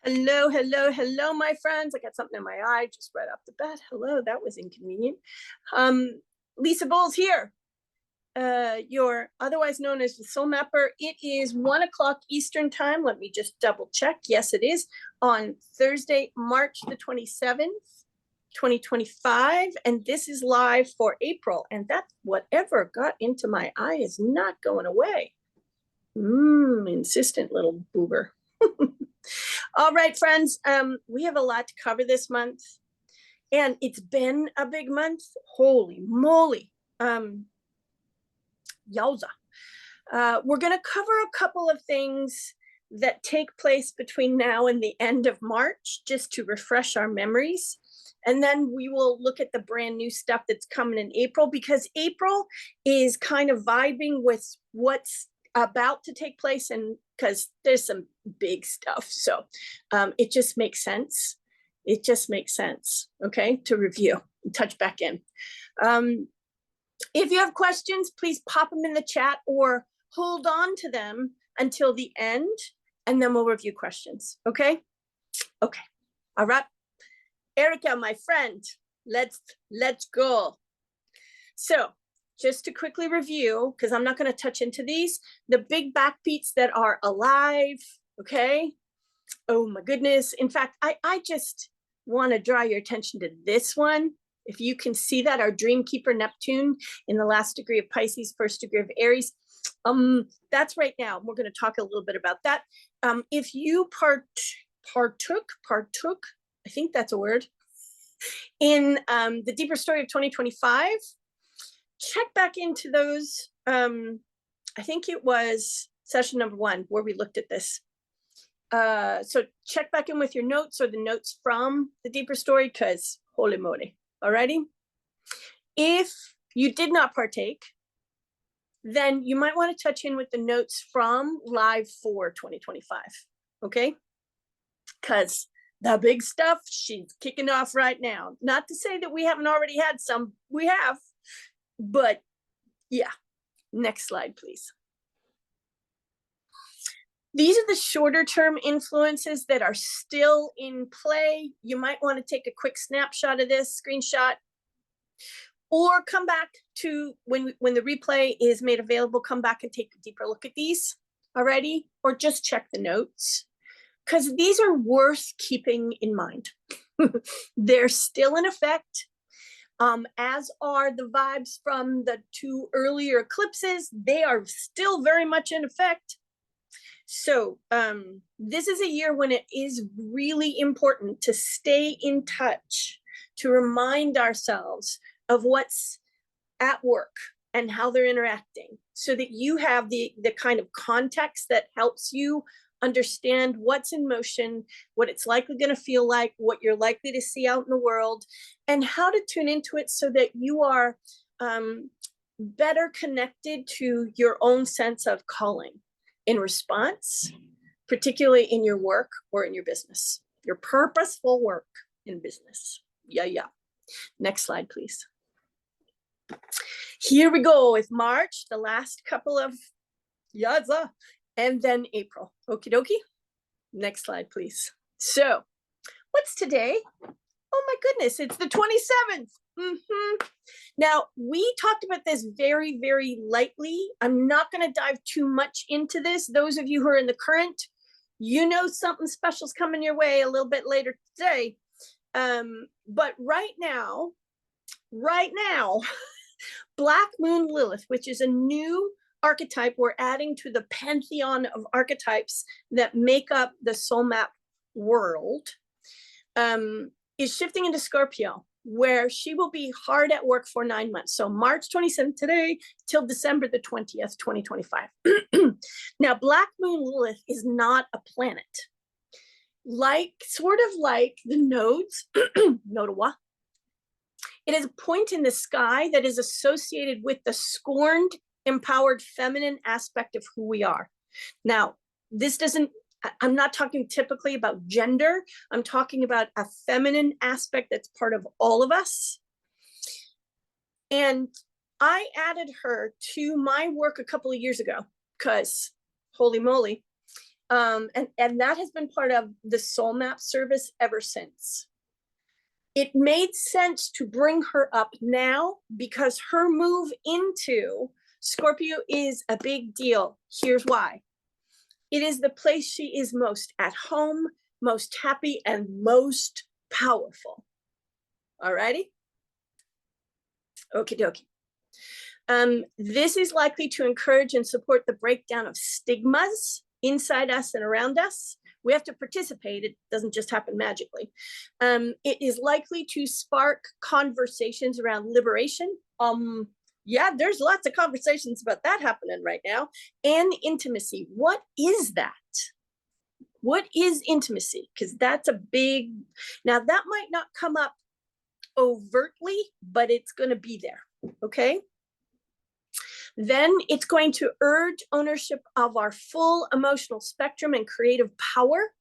Hello, hello, hello, my friends. I got something in my eye just right off the bat. Hello, that was inconvenient. Lisa Bowles here. You're otherwise known as the Soul Mapper. It is 1 o'clock Eastern time. Let me just double check. Yes, it is on Thursday, March the 27th, 2025. And this is live for April. And that whatever got into my eye is not going away. Insistent little boober. All right, friends, we have a lot to cover this month, and it's been a big month. Holy moly. Yowza. We're going to cover a couple of things that take place between now and the end of March, just to refresh our memories. And then we will look at the brand new stuff that's coming in April, because April is kind of vibing with what's about to take place, and because there's some big stuff. So it just makes sense. It just makes sense, okay, to review and touch back in. If you have questions, please pop them in the chat or hold on to them until the end, and then we'll review questions, okay? Okay, all right. Erica, my friend, let's go. So just to quickly review, because I'm not going to touch into these, the big backbeats that are alive, okay? Oh my goodness. In fact, I just want to draw your attention to this one. If you can see that, our Dream Keeper Neptune in the last degree of Pisces, first degree of Aries, that's right now. We're going to talk a little bit about that. If you partook, I think that's a word, in the deeper story of 2025, check back into those. I think it was session number 1 where we looked at this. So check back in with your notes or the notes from the deeper story, because holy moly. Alrighty. If you did not partake, then you might want to touch in with the notes from live for 2025. Okay. Because the big stuff, she's kicking off right now. Not to say that we haven't already had some, we have, but yeah. Next slide, please. These are the shorter term influences that are still in play. You might want to take a quick snapshot of this, screenshot, or come back to when the replay is made available, come back and take a deeper look at these already, or just check the notes, because these are worth keeping in mind. They're still in effect, as are the vibes from the 2 earlier eclipses. They are still very much in effect. So this is a year when it is really important to stay in touch, to remind ourselves of what's at work and how they're interacting, so that you have the kind of context that helps you understand what's in motion, what it's likely going to feel like, what you're likely to see out in the world, and how to tune into it so that you are better connected to your own sense of calling in response, particularly in your work or in your business, your purposeful work in business. Yeah. Next slide, please. Here we go with March, the last couple of yaza, and then April. Okie dokie. Next slide, please. So what's today? Oh my goodness, it's the 27th. Now, we talked about this very, very lightly. I'm not going to dive too much into this. Those of you who are in the current, you know something special's coming your way a little bit later today. But right now, Black Moon Lilith, which is a new archetype we're adding to the pantheon of archetypes that make up the soul map world, is shifting into Scorpio, where she will be hard at work for 9 months. So March 27th today till December the 20th, 2025. Now, Black Moon Lilith is not a planet. Sort of like the nodes, Nodawa. It is a point in the sky that is associated with the scorned, empowered feminine aspect of who we are. Now, I'm not talking typically about gender. I'm talking about a feminine aspect that's part of all of us. And I added her to my work a couple of years ago because, holy moly, And that has been part of the soul map service ever since. It made sense to bring her up now because her move into Scorpio is a big deal. Here's why. It is the place she is most at home, most happy, and most powerful. All righty? Okie dokie. This is likely to encourage and support the breakdown of stigmas inside us and around us. We have to participate. It doesn't just happen magically. It is likely to spark conversations around liberation. Yeah, there's lots of conversations about that happening right now. And intimacy. What is that? What is intimacy? Because that's a big, now that might not come up overtly, but it's going to be there. Okay. Then it's going to urge ownership of our full emotional spectrum and creative power.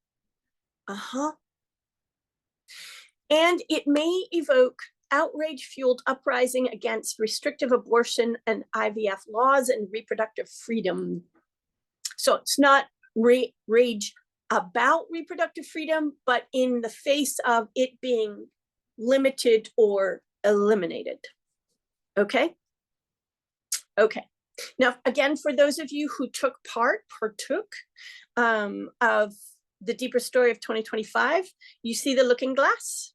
And it may evoke outrage-fueled uprising against restrictive abortion and IVF laws and reproductive freedom. So it's not rage about reproductive freedom, but in the face of it being limited or eliminated. Okay? Okay. Now, again, for those of you who partook of the deeper story of 2025, you see the looking glass?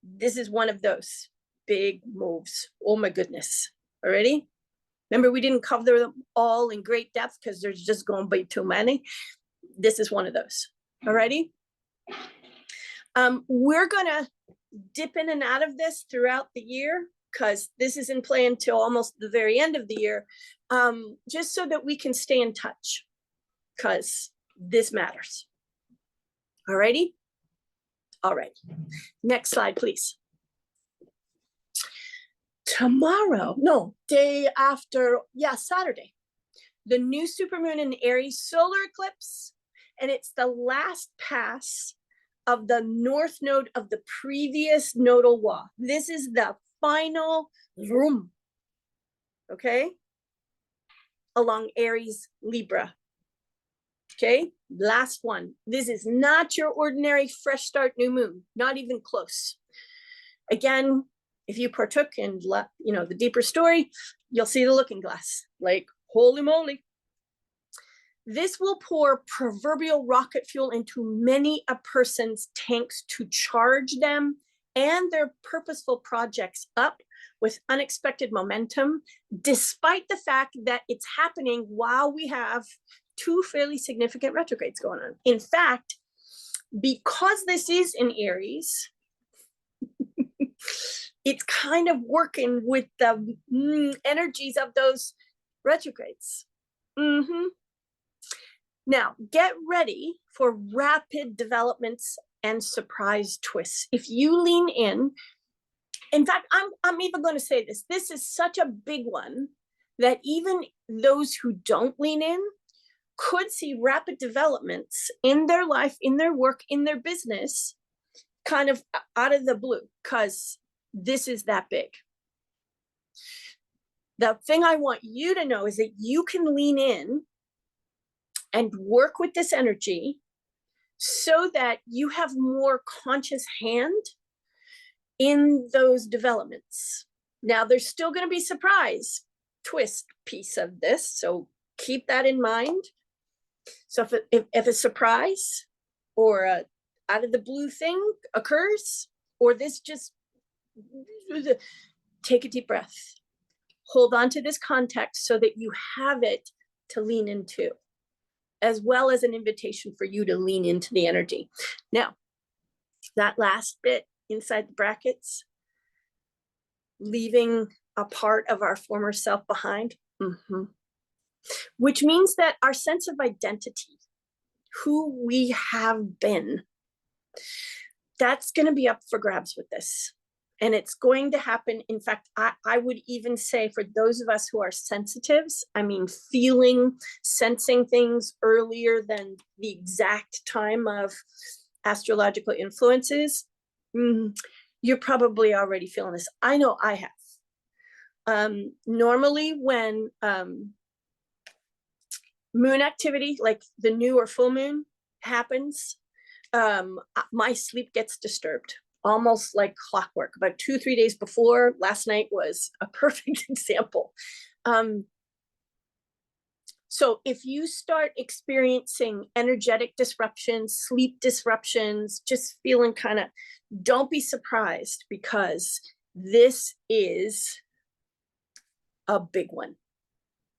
This is one of those big moves. Oh my goodness. Already? Remember, we didn't cover them all in great depth because there's just going to be too many. This is one of those. Alrighty? We're going to dip in and out of this throughout the year because this is in play until almost the very end of the year, just so that we can stay in touch because this matters. Alrighty? All right. Next slide, please. Tomorrow, no, day after, yeah, Saturday, the new supermoon in Aries solar eclipse, and it's the last pass of the north node of the previous nodal wall. This is the final room, okay, along Aries Libra. Okay, last one. This is not your ordinary fresh start new moon, not even close. Again, if you partook in, the deeper story, you'll see the looking glass. Like, holy moly. This will pour proverbial rocket fuel into many a person's tanks to charge them and their purposeful projects up with unexpected momentum, despite the fact that it's happening while we have two fairly significant retrogrades going on. In fact, because this is in Aries, it's kind of working with the energies of those retrogrades. Now, get ready for rapid developments and surprise twists. If you lean in fact, I'm even going to say this. This is such a big one that even those who don't lean in could see rapid developments in their life, in their work, in their business, kind of out of the blue, because this is that big. The thing I want you to know is that you can lean in and work with this energy so that you have more conscious hand in those developments. Now, there's still going to be surprise twist piece of this, so keep that in mind. So if a surprise or a out of the blue thing occurs, or this just, take a deep breath. Hold on to this context so that you have it to lean into, as well as an invitation for you to lean into the energy. Now, that last bit inside the brackets, leaving a part of our former self behind, which means that our sense of identity, who we have been, that's going to be up for grabs with this. And it's going to happen. In fact, I would even say for those of us who are sensitives, I mean, sensing things earlier than the exact time of astrological influences, you're probably already feeling this. I know I have. Normally when moon activity, like the new or full moon happens, my sleep gets disturbed, almost like clockwork. About 2-3 days before, last night was a perfect example. So if you start experiencing energetic disruptions, sleep disruptions, just feeling kind of, don't be surprised, because this is a big one.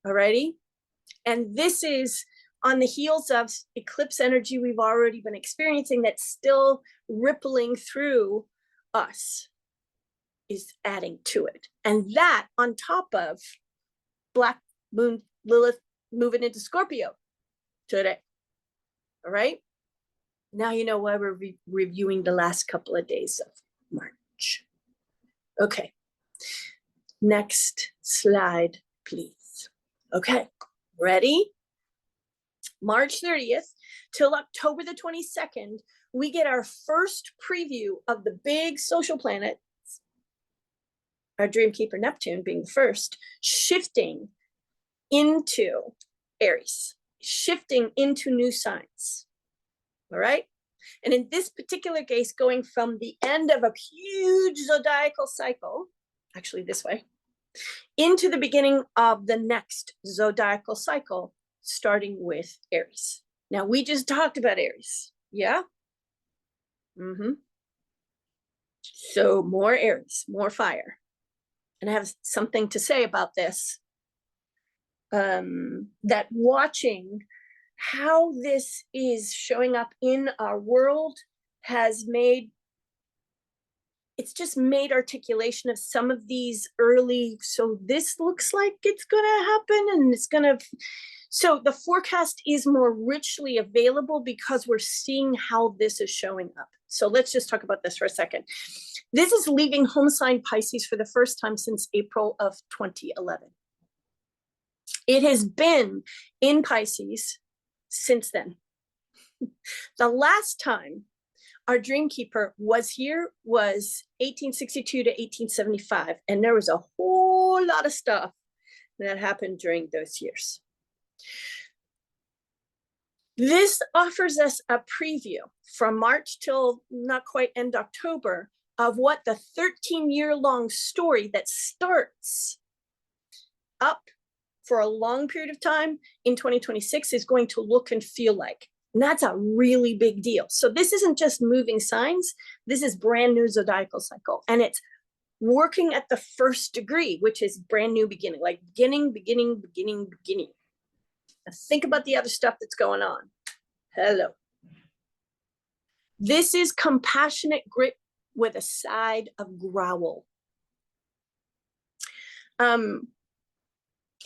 Alrighty? And this is on the heels of eclipse energy we've already been experiencing that's still rippling through us, is adding to it. And that on top of Black Moon Lilith moving into Scorpio today. All right? Now you know why we're reviewing the last couple of days of March. Okay. Next slide, please. Okay, ready? March 30th till October the 22nd, we get our first preview of the big social planet, our Dreamkeeper Neptune being the first, shifting into Aries, shifting into new signs. All right? And in this particular case, going from the end of a huge zodiacal cycle, actually this way, into the beginning of the next zodiacal cycle, starting with Aries. Now, we just talked about Aries, yeah? So more Aries, more fire. And I have something to say about this, that watching how this is showing up in our world has made, it's just made articulation of some of these early, so this looks like it's gonna happen and it's gonna, so the forecast is more richly available because we're seeing how this is showing up. So let's just talk about this for a second. This is leaving home sign Pisces for the first time since April of 2011. It has been in Pisces since then. The last time our Dreamkeeper was here was 1862 to 1875, and there was a whole lot of stuff that happened during those years. This offers us a preview from March till not quite end October of what the 13-year-long story that starts up for a long period of time in 2026 is going to look and feel like. And that's a really big deal. So this isn't just moving signs. This is brand new zodiacal cycle. And it's working at the first degree, which is brand new beginning, like beginning. Now think about the other stuff that's going on. Hello. This is compassionate grit with a side of growl.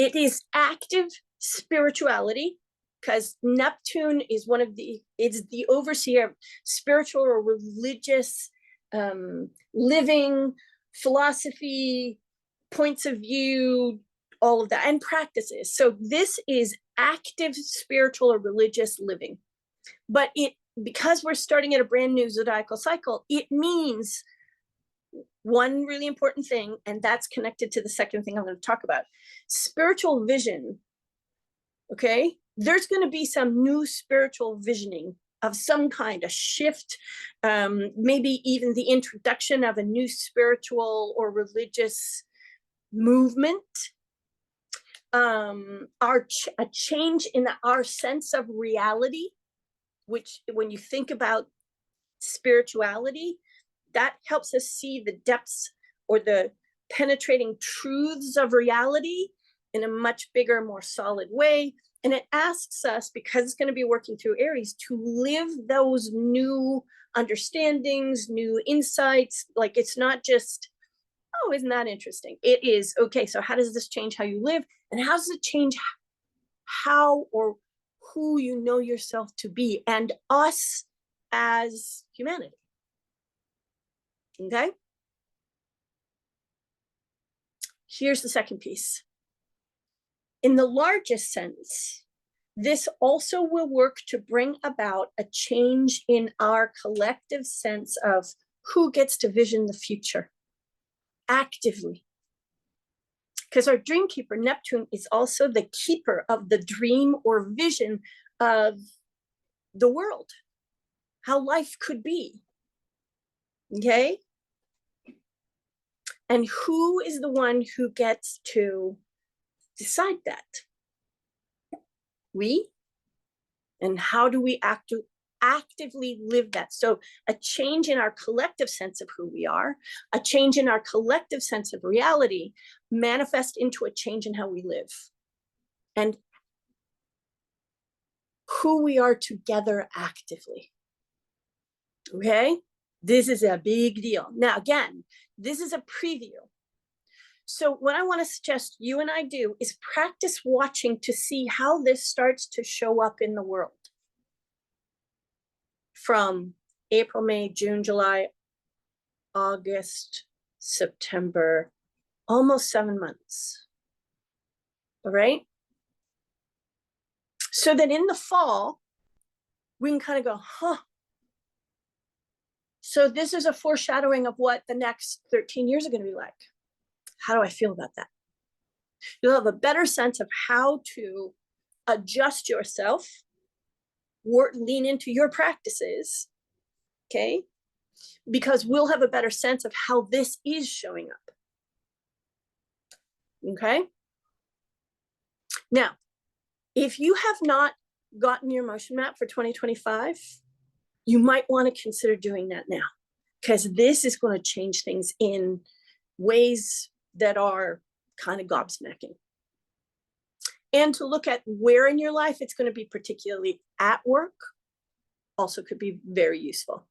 It is active spirituality, because Neptune is one of the, it's the overseer of spiritual or religious living, philosophy, points of view, all of that, and practices. So this is active spiritual or religious living. But it, because we're starting at a brand new zodiacal cycle, it means one really important thing, and that's connected to the second thing I'm going to talk about. Spiritual vision, okay? There's going to be some new spiritual visioning of some kind, a shift, maybe even the introduction of a new spiritual or religious movement, a change in our sense of reality, which when you think about spirituality, that helps us see the depths or the penetrating truths of reality in a much bigger, more solid way. And it asks us, because it's going to be working through Aries, to live those new understandings, new insights. Like, it's not just, oh, isn't that interesting? It is, okay, so how does this change how you live? And how does it change how or who you know yourself to be and us as humanity? Okay? Here's the second piece. In the largest sense, this also will work to bring about a change in our collective sense of who gets to vision the future actively. because our dream keeper, Neptune, is also the keeper of the dream or vision of the world, how life could be. Okay? And who is the one who gets to decide that? We. And how do we actively live that? So a change in our collective sense of who we are, a change in our collective sense of reality manifest into a change in how we live and who we are together actively. Okay? This is a big deal. Now, again, this is a preview. So what I want to suggest you and I do is practice watching to see how this starts to show up in the world. From April, May, June, July, August, September, almost 7 months. All right? So that in the fall, we can kind of go, huh. So this is a foreshadowing of what the next 13 years are going to be like. How do I feel about that? You'll have a better sense of how to adjust yourself, lean into your practices, okay? Because we'll have a better sense of how this is showing up. Okay? Now, if you have not gotten your motion map for 2025, you might want to consider doing that now, because this is going to change things in ways that are kind of gobsmacking. And to look at where in your life it's going to be, particularly at work, also could be very useful.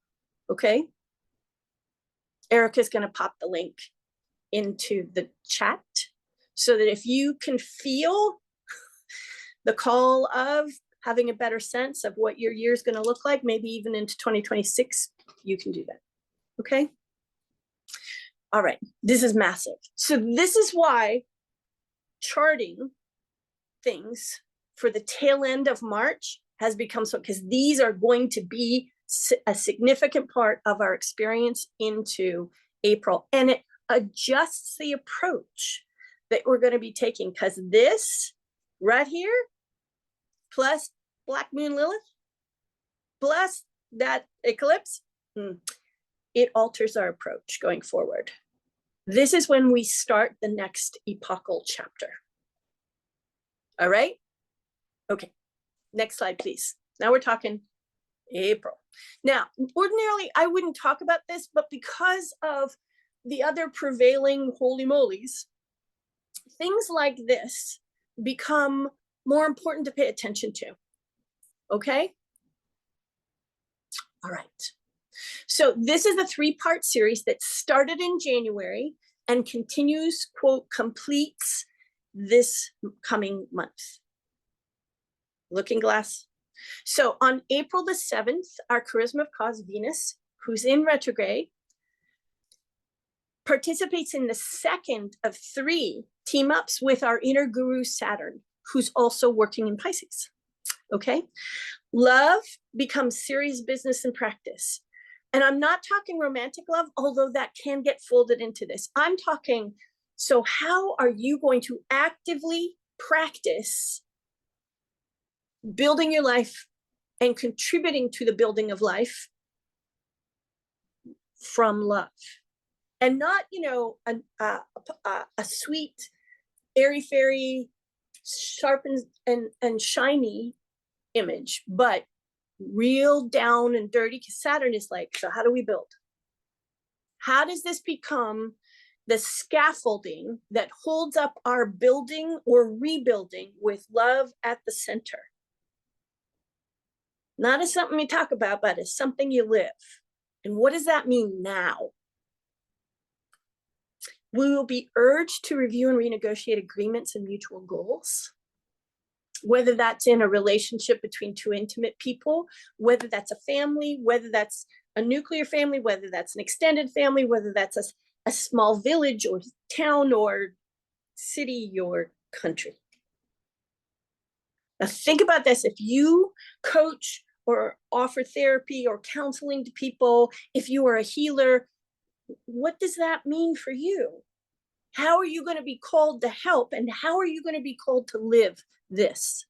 Okay? Erica's going to pop the link into the chat so that if you can feel the call of having a better sense of what your year is going to look like, maybe even into 2026, you can do that. Okay? All right. This is massive. So this is why charting things for the tail end of March has become so, because these are going to be a significant part of our experience into April. And it adjusts the approach that we're going to be taking, because this right here, plus Black Moon Lilith, plus that eclipse, it alters our approach going forward. This is when we start the next epochal chapter. All right? Okay, next slide, please. Now we're talking April. Now, ordinarily, I wouldn't talk about this, but because of the other prevailing holy molies, things like this become more important to pay attention to. Okay? All right. So this is a 3-part series that started in January and continues, quote, completes this coming month. Looking Glass. So on April the 7th, our Charisma of Cause Venus, who's in retrograde, participates in the second of 3 team-ups with our inner guru Saturn, who's also working in Pisces. Okay? Love becomes serious business and practice. And I'm not talking romantic love, although that can get folded into this. I'm talking, so how are you going to actively practice building your life and contributing to the building of life from love? And not, you know, a sweet, airy-fairy, sharp and shiny image, but real down and dirty, because Saturn is like, so how do we build? How does this become the scaffolding that holds up our building or rebuilding with love at the center? Not as something you talk about, but as something you live. And what does that mean now? We will be urged to review and renegotiate agreements and mutual goals, whether that's in a relationship between 2 intimate people, whether that's a family, whether that's a nuclear family, whether that's an extended family, whether that's a small village or town or city or country. Now think about this. If you coach or offer therapy or counseling to people, if you are a healer, what does that mean for you? How are you going to be called to help? And how are you going to be called to live this?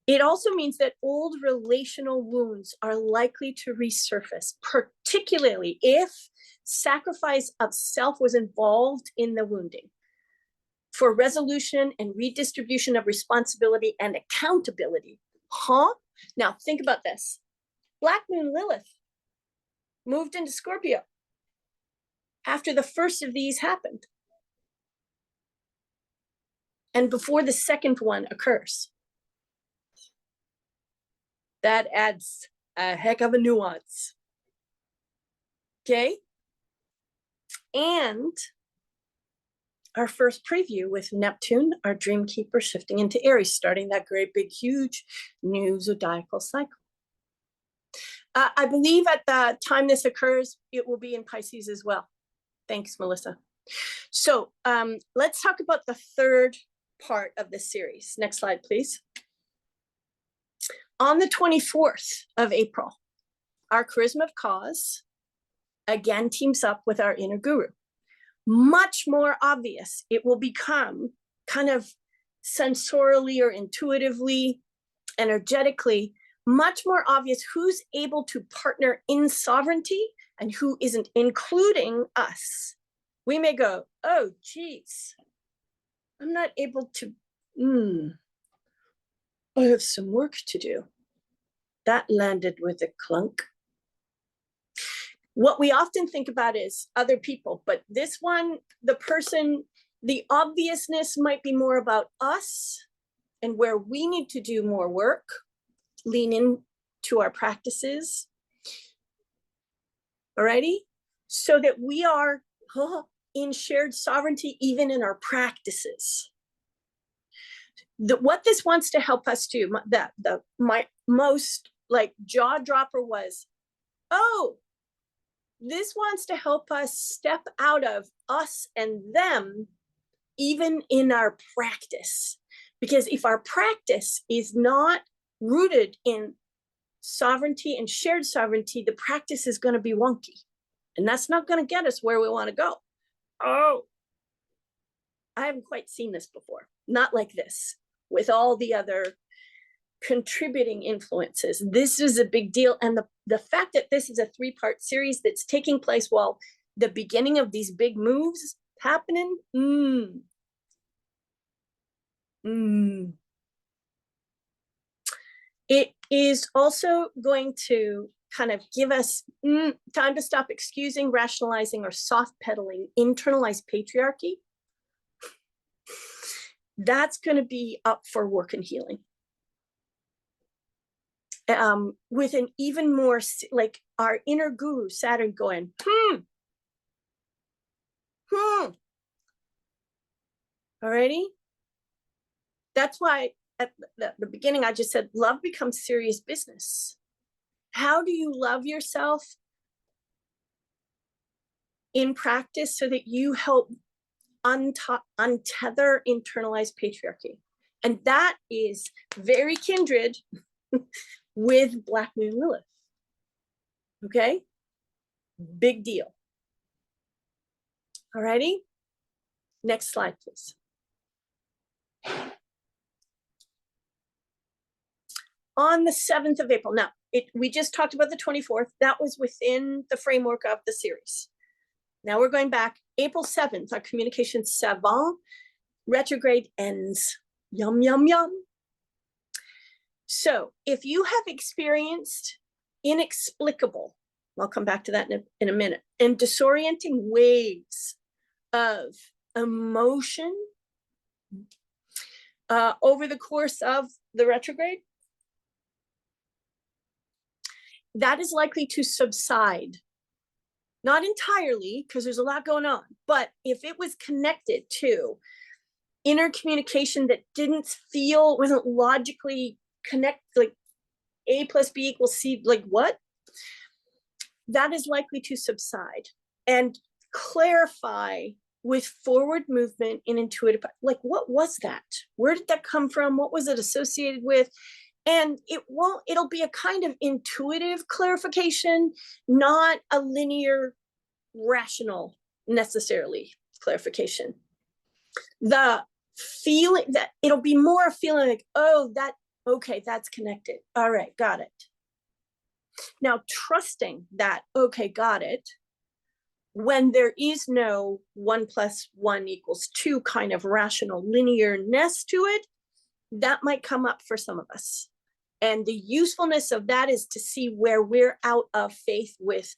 It also means that old relational wounds are likely to resurface, particularly if sacrifice of self was involved in the wounding. For resolution and redistribution of responsibility and accountability. Now think about this. Black Moon Lilith moved into Scorpio after the first of these happened and before the second one occurs. That adds a heck of a nuance. Okay? And our first preview with Neptune, our dream keeper, shifting into Aries, starting that great big huge new zodiacal cycle. I believe at the time this occurs, it will be in Pisces as well. Thanks, Melissa. So let's talk about the third part of the series. Next slide, please. On the 24th of April, our Charisma of Cause again teams up with our inner guru. Much more obvious. It will become kind of sensorially or intuitively, energetically, much more obvious who's able to partner in sovereignty and who isn't, including us. We may go, oh, geez, I'm not able to, I have some work to do. That landed with a clunk. What we often think about is other people, but this one, the person, the obviousness might be more about us and where we need to do more work, lean into our practices. Alrighty? So that we are in shared sovereignty, even in our practices. What this wants to help us do, my most like jaw dropper was, oh, this wants to help us step out of us and them, even in our practice. Because if our practice is not rooted in sovereignty and shared sovereignty, the practice is going to be wonky. And that's not going to get us where we want to go. Oh, I haven't quite seen this before. Not like this, with all the other contributing influences. This is a big deal. And the fact that this is a 3-part series that's taking place while the beginning of these big moves happening, it is also going to kind of give us time to stop excusing, rationalizing, or soft pedaling internalized patriarchy. That's going to be up for work and healing. With an even more, like our inner guru, Saturn, going, Alrighty? That's why at the beginning, I just said, love becomes serious business. How do you love yourself in practice so that you help untether internalized patriarchy? And that is very kindred with Black Moon Lilith. Okay? Big deal. Alrighty? Next slide, please. On the 7th of April, now, we just talked about the 24th. That was within the framework of the series. Now we're going back. April 7th, our communication savant retrograde ends. Yum, yum, yum. So if you have experienced inexplicable, I'll come back to that in a minute, and disorienting waves of emotion over the course of the retrograde, that is likely to subside. Not entirely, because there's a lot going on, but if it was connected to inner communication that wasn't logically connect, like A plus B equals C, like what? That is likely to subside and clarify with forward movement and intuitive, like what was that? Where did that come from? What was it associated with? And it'll be a kind of intuitive clarification, not a linear, rational necessarily clarification. The feeling that it'll be more a feeling like, oh, okay, that's connected. All right, got it. Now, trusting that, okay, got it, when there is no 1 + 1 = 2 kind of rational linearness to it, that might come up for some of us. And the usefulness of that is to see where we're out of faith with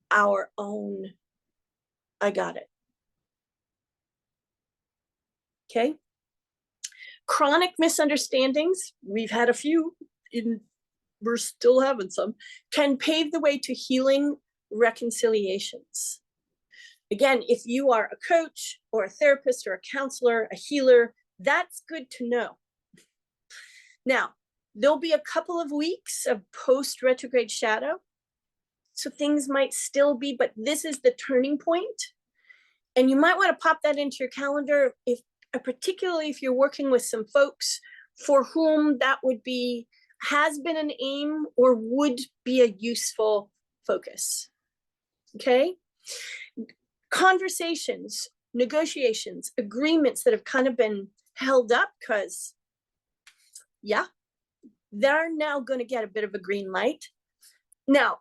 our own, I got it. Okay. Chronic misunderstandings, we've had a few, we're still having some, can pave the way to healing reconciliations. Again, if you are a coach or a therapist or a counselor, a healer, that's good to know. Now, there'll be a couple of weeks of post-retrograde shadow, so things might still be, but this is the turning point. And you might want to pop that into your calendar, if particularly if you're working with some folks for whom that would be, has been an aim or would be a useful focus. Okay? Conversations, negotiations, agreements that have kind of been held up because, yeah, they're now going to get a bit of a green light. Now,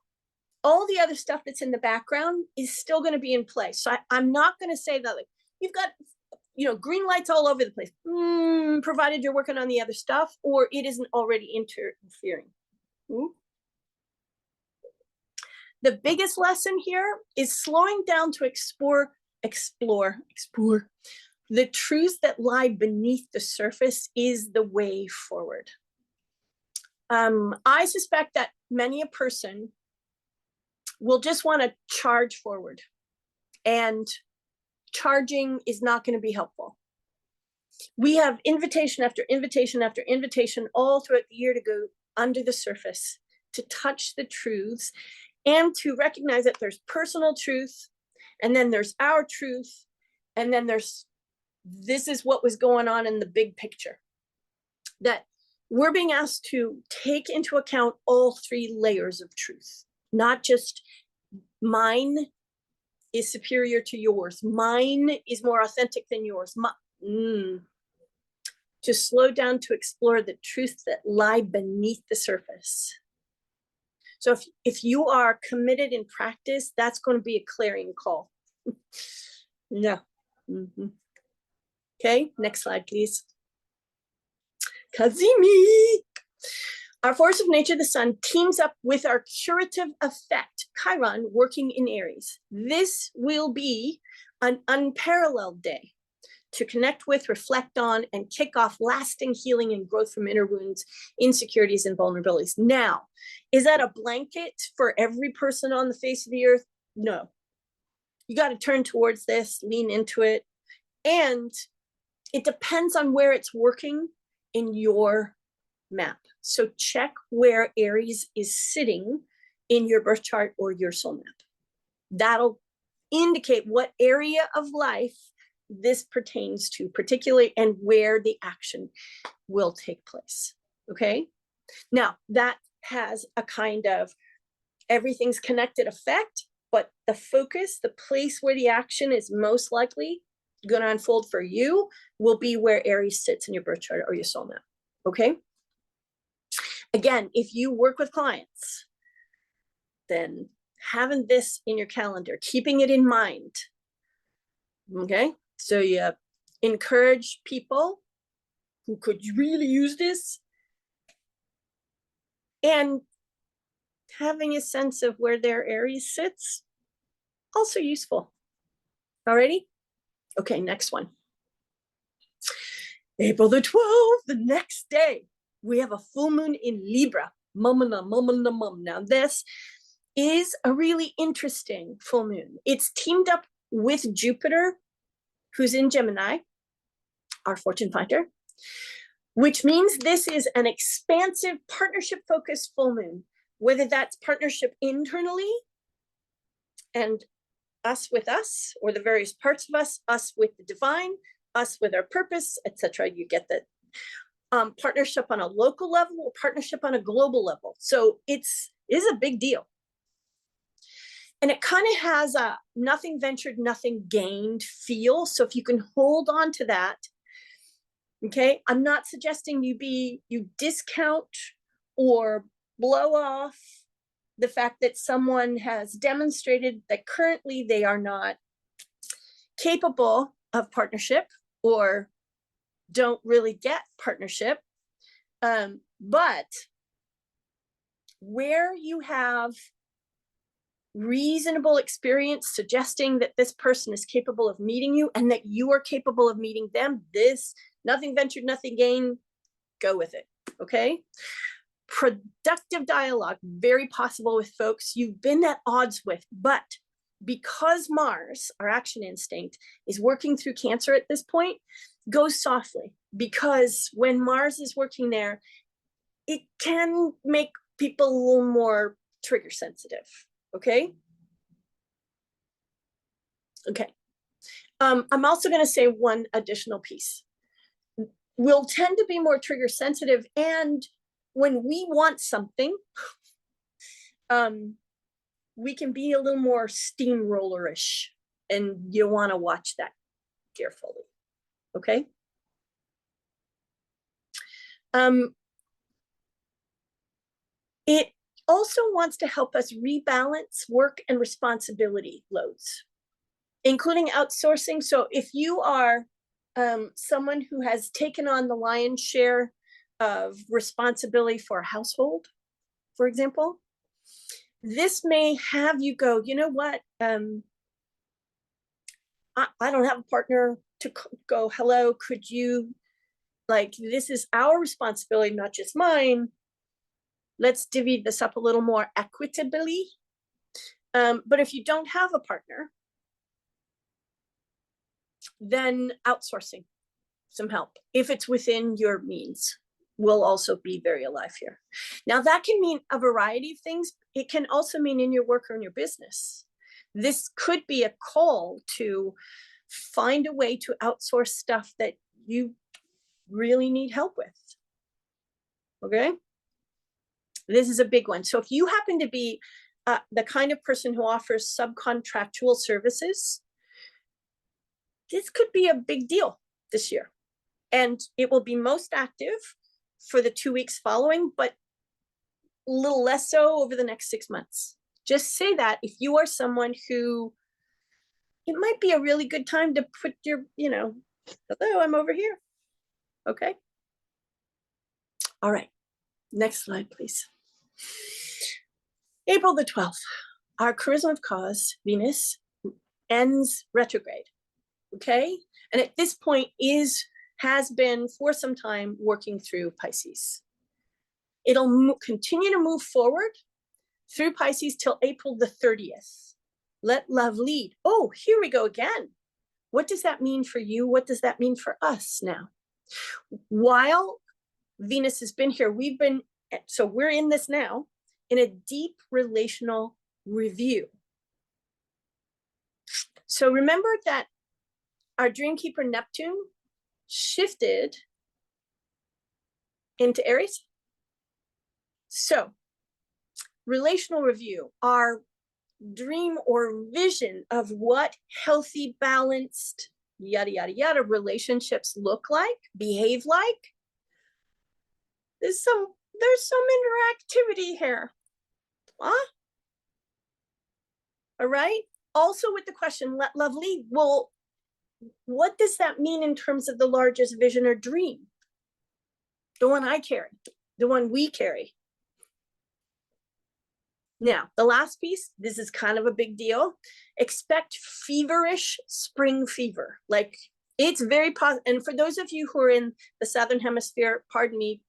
all the other stuff that's in the background is still going to be in place. So I'm not going to say that like you've got, green lights all over the place, provided you're working on the other stuff or it isn't already interfering. The biggest lesson here is slowing down to explore the truths that lie beneath the surface is the way forward. I suspect that many a person will just want to charge forward, and charging is not going to be helpful. We have invitation after invitation after invitation all throughout the year to go under the surface, to touch the truths, and to recognize that there's personal truth, and then there's our truth, and then this is what was going on in the big picture. That we're being asked to take into account all 3 layers of truth, not just mine is superior to yours, mine is more authentic than yours. To slow down to explore the truths that lie beneath the surface. So if you are committed in practice, that's going to be a clarion call. No. Okay, next slide, please. Kazimi. Our force of nature, the sun, teams up with our curative effect, Chiron, working in Aries. This will be an unparalleled day to connect with, reflect on, and kick off lasting healing and growth from inner wounds, insecurities, and vulnerabilities. Now, is that a blanket for every person on the face of the earth? No. You got to turn towards this, lean into it, and it depends on where it's working in your map. So check where Aries is sitting in your birth chart or your soul map. That'll indicate what area of life this pertains to particularly and where the action will take place. Okay. Now that has a kind of everything's connected effect, but the focus, the place where the action is most likely going to unfold for you will be where Aries sits in your birth chart or your soul map. Okay. Again, if you work with clients, then having this in your calendar, keeping it in mind. Okay. So you encourage people who could really use this, and having a sense of where their Aries sits, also useful. Alrighty? Okay, next one. April the 12th, the next day, we have a full moon in Libra. Now this is a really interesting full moon. It's teamed up with Jupiter, who's in Gemini, our fortune finder, which means this is an expansive partnership-focused full moon, whether that's partnership internally and us with us, or the various parts of us with the divine, us with our purpose, etc. You get that. Partnership on a local level or partnership on a global level. So it is a big deal. And it kind of has a nothing ventured, nothing gained feel. So if you can hold on to that, okay, I'm not suggesting you discount or blow off the fact that someone has demonstrated that currently they are not capable of partnership or don't really get partnership. But where you have reasonable experience suggesting that this person is capable of meeting you and that you are capable of meeting them, this nothing ventured, nothing gained, go with it, okay? Productive dialogue, very possible with folks you've been at odds with, but because Mars, our action instinct, is working through Cancer at this point, go softly, because when Mars is working there, it can make people a little more trigger sensitive, okay? Okay. I'm also going to say one additional piece. We'll tend to be more trigger sensitive, and when we want something, we can be a little more steamrollerish, and you want to watch that carefully, okay? It also wants to help us rebalance work and responsibility loads, including outsourcing. So if you are someone who has taken on the lion's share of responsibility for a household, for example, this may have you go, you know what? I don't have a partner to go, hello, could you, like, this is our responsibility, not just mine. Let's divvy this up a little more equitably. But if you don't have a partner, then outsourcing some help, if it's within your means, will also be very alive here. Now, that can mean a variety of things. It can also mean in your work or in your business. This could be a call to find a way to outsource stuff that you really need help with, okay? This is a big one. So if you happen to be the kind of person who offers subcontractual services, this could be a big deal this year. And it will be most active for the 2 weeks following, but a little less so over the next 6 months. Just say that if you are someone who, it might be a really good time to put your, you know, hello, I'm over here. Okay. All right. Next slide, please. April the 12th, our charisma of cause, Venus, ends retrograde. Okay. And at this point has been for some time working through Pisces. It'll continue to move forward through Pisces till April the 30th. Let love lead. Oh, here we go again. What does that mean for you? What does that mean for us now? While Venus has been here, we're in this now, in a deep relational review. So remember that our Dreamkeeper Neptune shifted into Aries. So relational review, our dream or vision of what healthy, balanced, yada, yada, yada, relationships look like, behave like. There's some interactivity here. Huh? All right. Also with the question, let love lead. Well, what does that mean in terms of the largest vision or dream? The one I carry, the one we carry. Now, the last piece, this is kind of a big deal. Expect feverish spring fever. Like, it's very positive. And for those of you who are in the Southern Hemisphere, pardon me,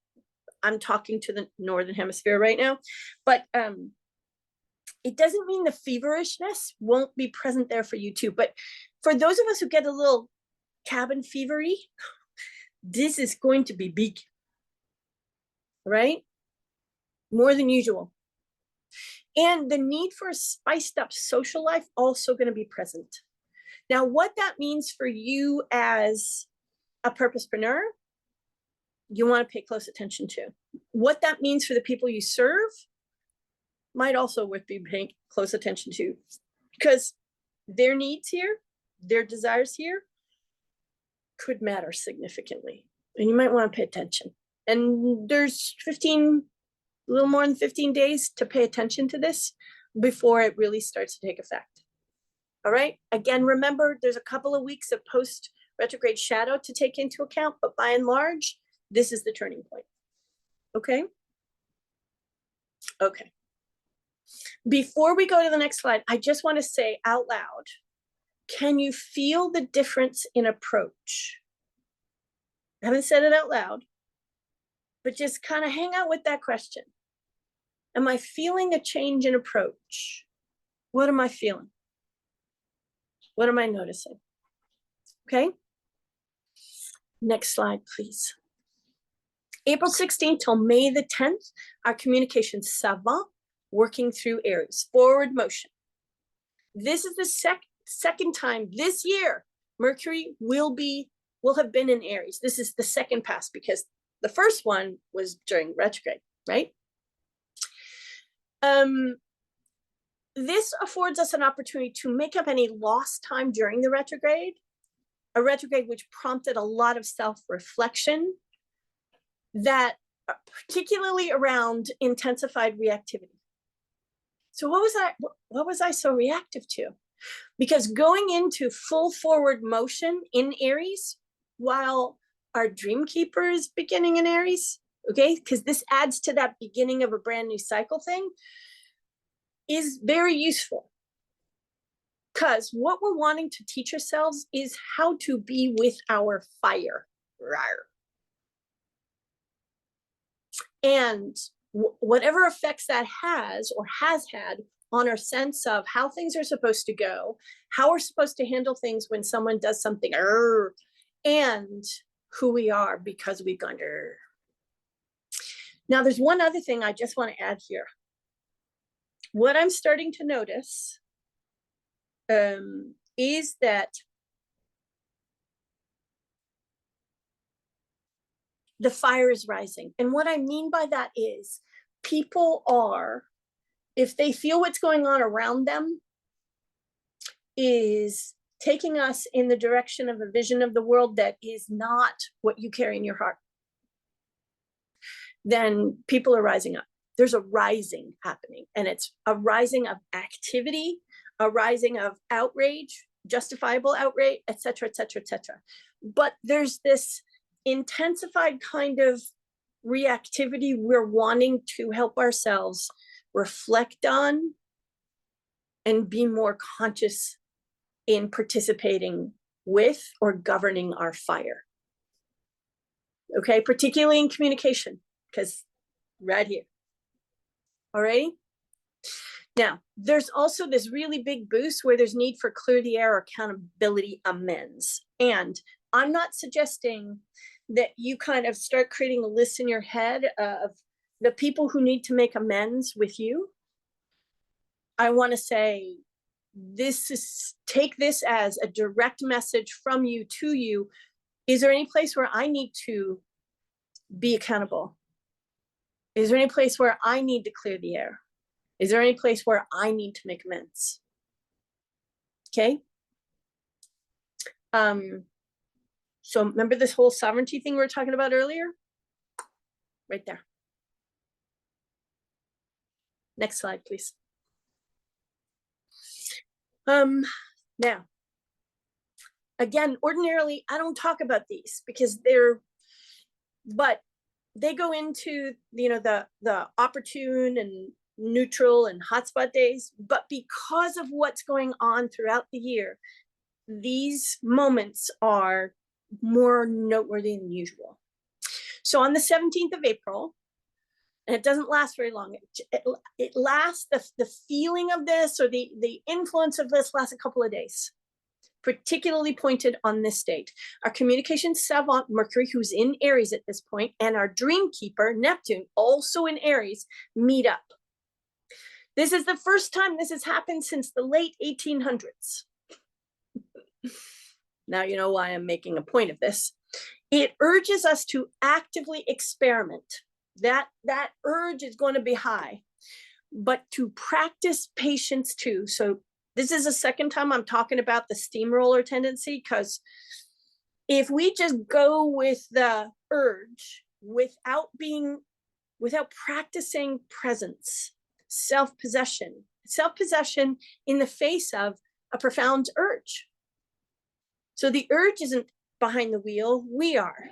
I'm talking to the Northern Hemisphere right now, but it doesn't mean the feverishness won't be present there for you too. But for those of us who get a little cabin fevery, this is going to be big, right? More than usual. And the need for a spiced up social life also going to be present. Now, what that means for you as a purposepreneur, you want to pay close attention to. What that means for the people you serve, might also worth be paying close attention to, because their needs here, their desires here could matter significantly, and you might want to pay attention. And there's a little more than 15 days to pay attention to this before it really starts to take effect. All right, again, remember, there's a couple of weeks of post retrograde shadow to take into account, but by and large, this is the turning point. Okay. Okay. Before we go to the next slide, I just want to say out loud, can you feel the difference in approach? I haven't said it out loud, but just kind of hang out with that question. Am I feeling a change in approach? What am I feeling? What am I noticing? Okay. Next slide, please. April 16th till May the 10th, our communication savant working through Aries, forward motion. This is the second time this year Mercury will have been in Aries. This is the second pass because the first one was during retrograde, right? This affords us an opportunity to make up any lost time during the retrograde, a retrograde which prompted a lot of self-reflection, that particularly around intensified reactivity. So what was I so reactive to? Because going into full forward motion in Aries, while our dream keeper is beginning in Aries, okay, because this adds to that beginning of a brand new cycle thing, is very useful. Because what we're wanting to teach ourselves is how to be with our fire. Rawr. And whatever effects that has or has had on our sense of how things are supposed to go, how we're supposed to handle things when someone does something, and who we are because we've gone. Now, there's one other thing I just want to add here. What I'm starting to notice is that the fire is rising. And what I mean by that is people are, if they feel what's going on around them is taking us in the direction of a vision of the world that is not what you carry in your heart, then people are rising up. There's a rising happening, and it's a rising of activity, a rising of outrage, justifiable outrage, et cetera, et cetera, et cetera. But there's this intensified kind of reactivity we're wanting to help ourselves reflect on and be more conscious in participating with or governing our fire. Okay, particularly in communication, because right here. All right. Now, there's also this really big boost where there's need for clear the air, accountability, amends. And I'm not suggesting that you kind of start creating a list in your head of the people who need to make amends with you. I want to say take this as a direct message from you to you. Is there any place where I need to be accountable? Is there any place where I need to clear the air? Is there any place where I need to make amends? Okay. So remember this whole sovereignty thing we were talking about earlier? Right there. Next slide, please. Now, again, ordinarily, I don't talk about these because but they go into, the opportune and neutral and hotspot days. But because of what's going on throughout the year, these moments are more noteworthy than usual. So on the 17th of April, and it doesn't last very long, it lasts, the feeling of this or the influence of this lasts a couple of days, particularly pointed on this date. Our communication savant, Mercury, who's in Aries at this point, and our dream keeper, Neptune, also in Aries, meet up. This is the first time this has happened since the late 1800s. Now you know why I'm making a point of this. It urges us to actively experiment. That urge is going to be high. but to practice patience too. So this is the second time I'm talking about the steamroller tendency, because if we just go with the urge without practicing presence, self-possession in the face of a profound urge. So the urge isn't behind the wheel, we are.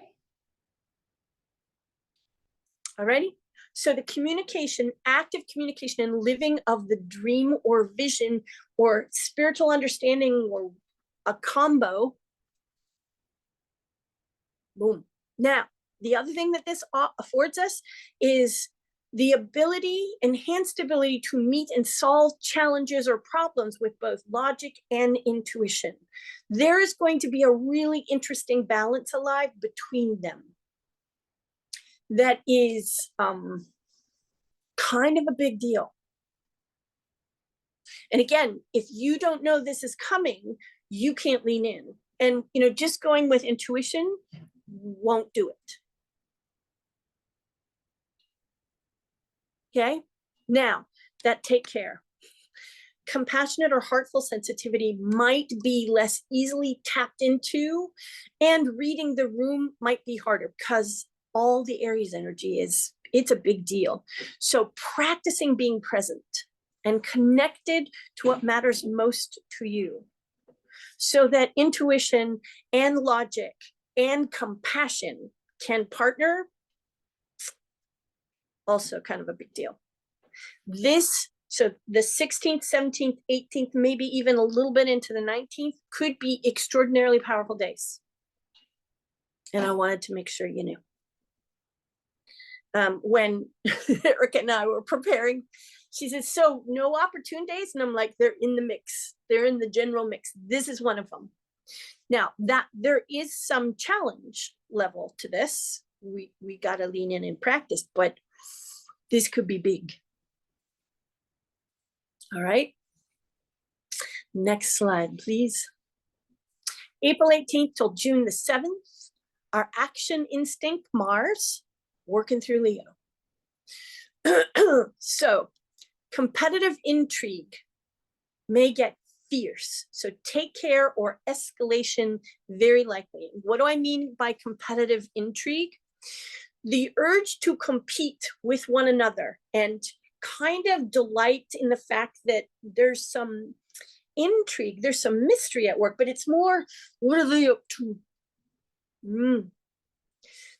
Alrighty? So the communication, active communication and living of the dream or vision or spiritual understanding or a combo. Boom. Now, the other thing that this affords us is the ability, enhanced ability to meet and solve challenges or problems with both logic and intuition. There is going to be a really interesting balance alive between them. That is kind of a big deal. And again, if you don't know this is coming, you can't lean in. And, you know, just going with intuition won't do it. Okay, now that take care. Compassionate or heartful sensitivity might be less easily tapped into, and reading the room might be harder because all the Aries energy it's a big deal. So practicing being present and connected to what matters most to you, so that intuition and logic and compassion can partner, also kind of a big deal. So the 16th, 17th, 18th, maybe even a little bit into the 19th could be extraordinarily powerful days. And I wanted to make sure you knew. When Erica and I were preparing, she said, so no opportune days? And I'm like, they're in the mix. They're in the general mix. This is one of them. Now, that there is some challenge level to this. We got to lean in and practice, but this could be big. All right. Next slide, please. April 18th till June the 7th, our action instinct, Mars, working through Leo. So competitive intrigue may get fierce. So take care, or escalation very likely. What do I mean by competitive intrigue? The urge to compete with one another and kind of delight in the fact that there's some intrigue, there's some mystery at work, but it's more, what are they up to?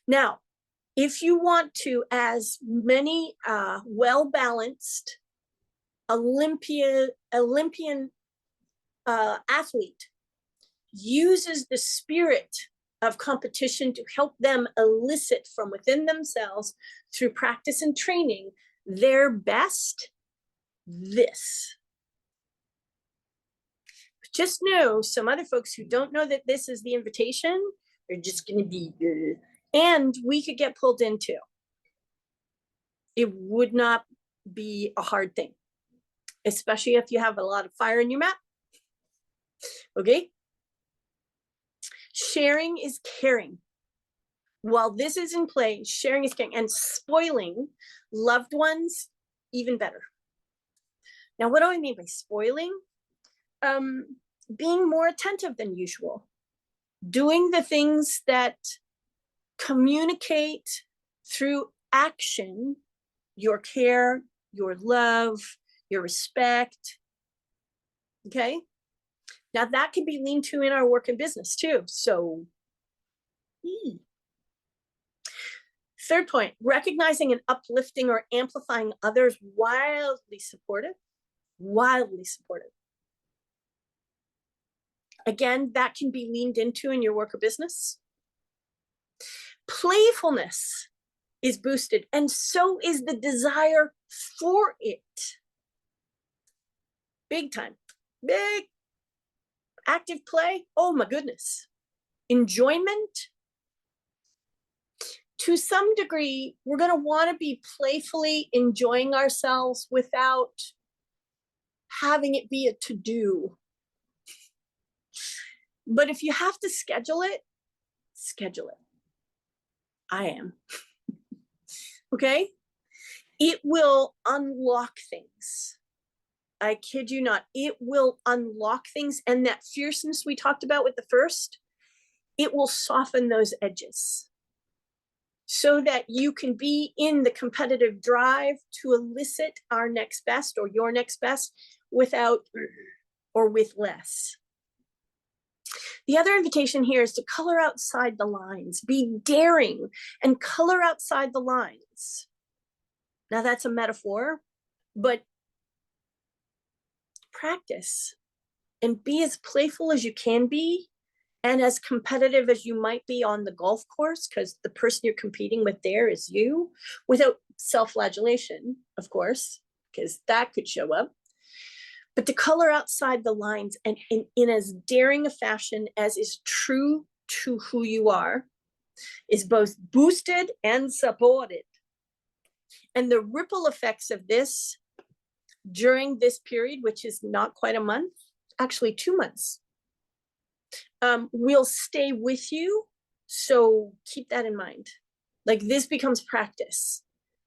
Now, if you want to, as many well-balanced Olympian athlete uses the spirit of competition to help them elicit from within themselves through practice and training their best, this. Just know some other folks who don't know that this is the invitation are just going to be, and we could get pulled into. It would not be a hard thing, especially if you have a lot of fire in your map. Okay. Sharing is caring. While this is in play, sharing is caring, and spoiling loved ones, even better. Now, what do I mean by spoiling? Being more attentive than usual, doing the things that communicate through action, your care, your love, your respect. Okay. Now that can be leaned to in our work and business too. So, third point, recognizing and uplifting or amplifying others, wildly supportive, wildly supportive. Again, that can be leaned into in your work or business. Playfulness is boosted, and so is the desire for it. Big time, big active play. Oh my goodness. Enjoyment. To some degree, we're going to want to be playfully enjoying ourselves without having it be a to-do. But if you have to schedule it, schedule it. I am. Okay? It will unlock things. I kid you not, it will unlock things. And that fierceness we talked about with the first, it will soften those edges so that you can be in the competitive drive to elicit our next best or your next best without or with less. The other invitation here is to color outside the lines, be daring and color outside the lines. Now that's a metaphor, but practice and be as playful as you can be and as competitive as you might be on the golf course, because the person you're competing with there is you, without self-flagellation, of course, because that could show up. But to color outside the lines and in as daring a fashion as is true to who you are, is both boosted and supported. And the ripple effects of this during this period, which is not quite a month, actually 2 months, will stay with you. So keep that in mind. Like, this becomes practice.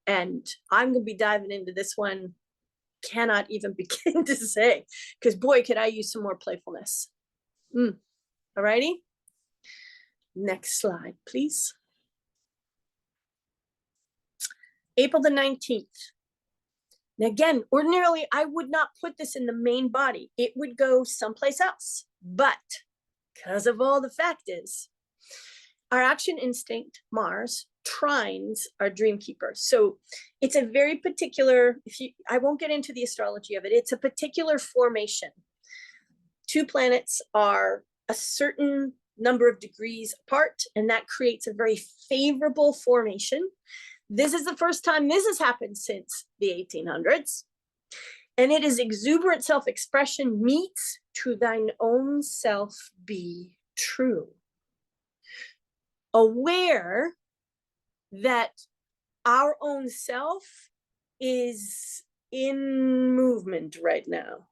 And I'm going to be diving into this one. Cannot even begin to say, because boy, could I use some more playfulness. All righty. Next slide, please. April the 19th. Now again, ordinarily, I would not put this in the main body. It would go someplace else. But because of all the factors, our action instinct, Mars, trines our dream keeper. So it's a very particular, I won't get into the astrology of it. It's a particular formation. 2 planets are a certain number of degrees apart, and that creates a very favorable formation. This is the first time this has happened since the 1800s. And it is exuberant self-expression meets to thine own self be true. Aware that our own self is in movement right now.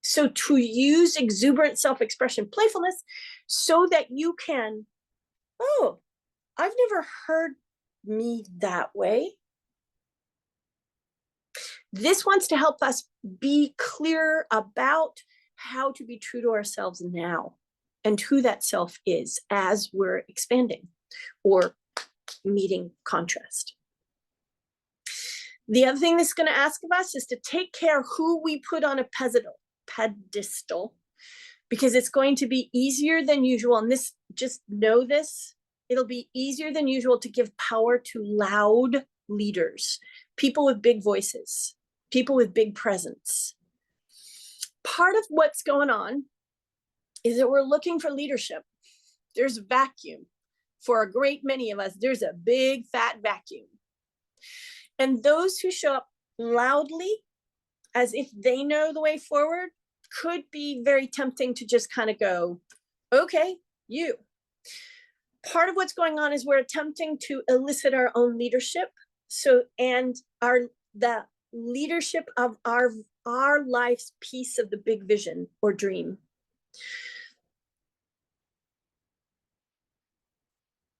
So to use exuberant self-expression, playfulness, so that you can, oh, I've never heard me that way. This wants to help us be clear about how to be true to ourselves now and who that self is as we're expanding or meeting contrast. The other thing this is going to ask of us is to take care who we put on a pedestal, because it's going to be easier than usual. And this, just know this, it'll be easier than usual to give power to loud leaders, people with big voices, people with big presence. Part of what's going on is that we're looking for leadership. There's a vacuum. For a great many of us, there's a big fat vacuum. And those who show up loudly, as if they know the way forward, could be very tempting to just kind of go, okay, you. Part of what's going on is we're attempting to elicit our own leadership. So, and the leadership of our life's piece of the big vision or dream.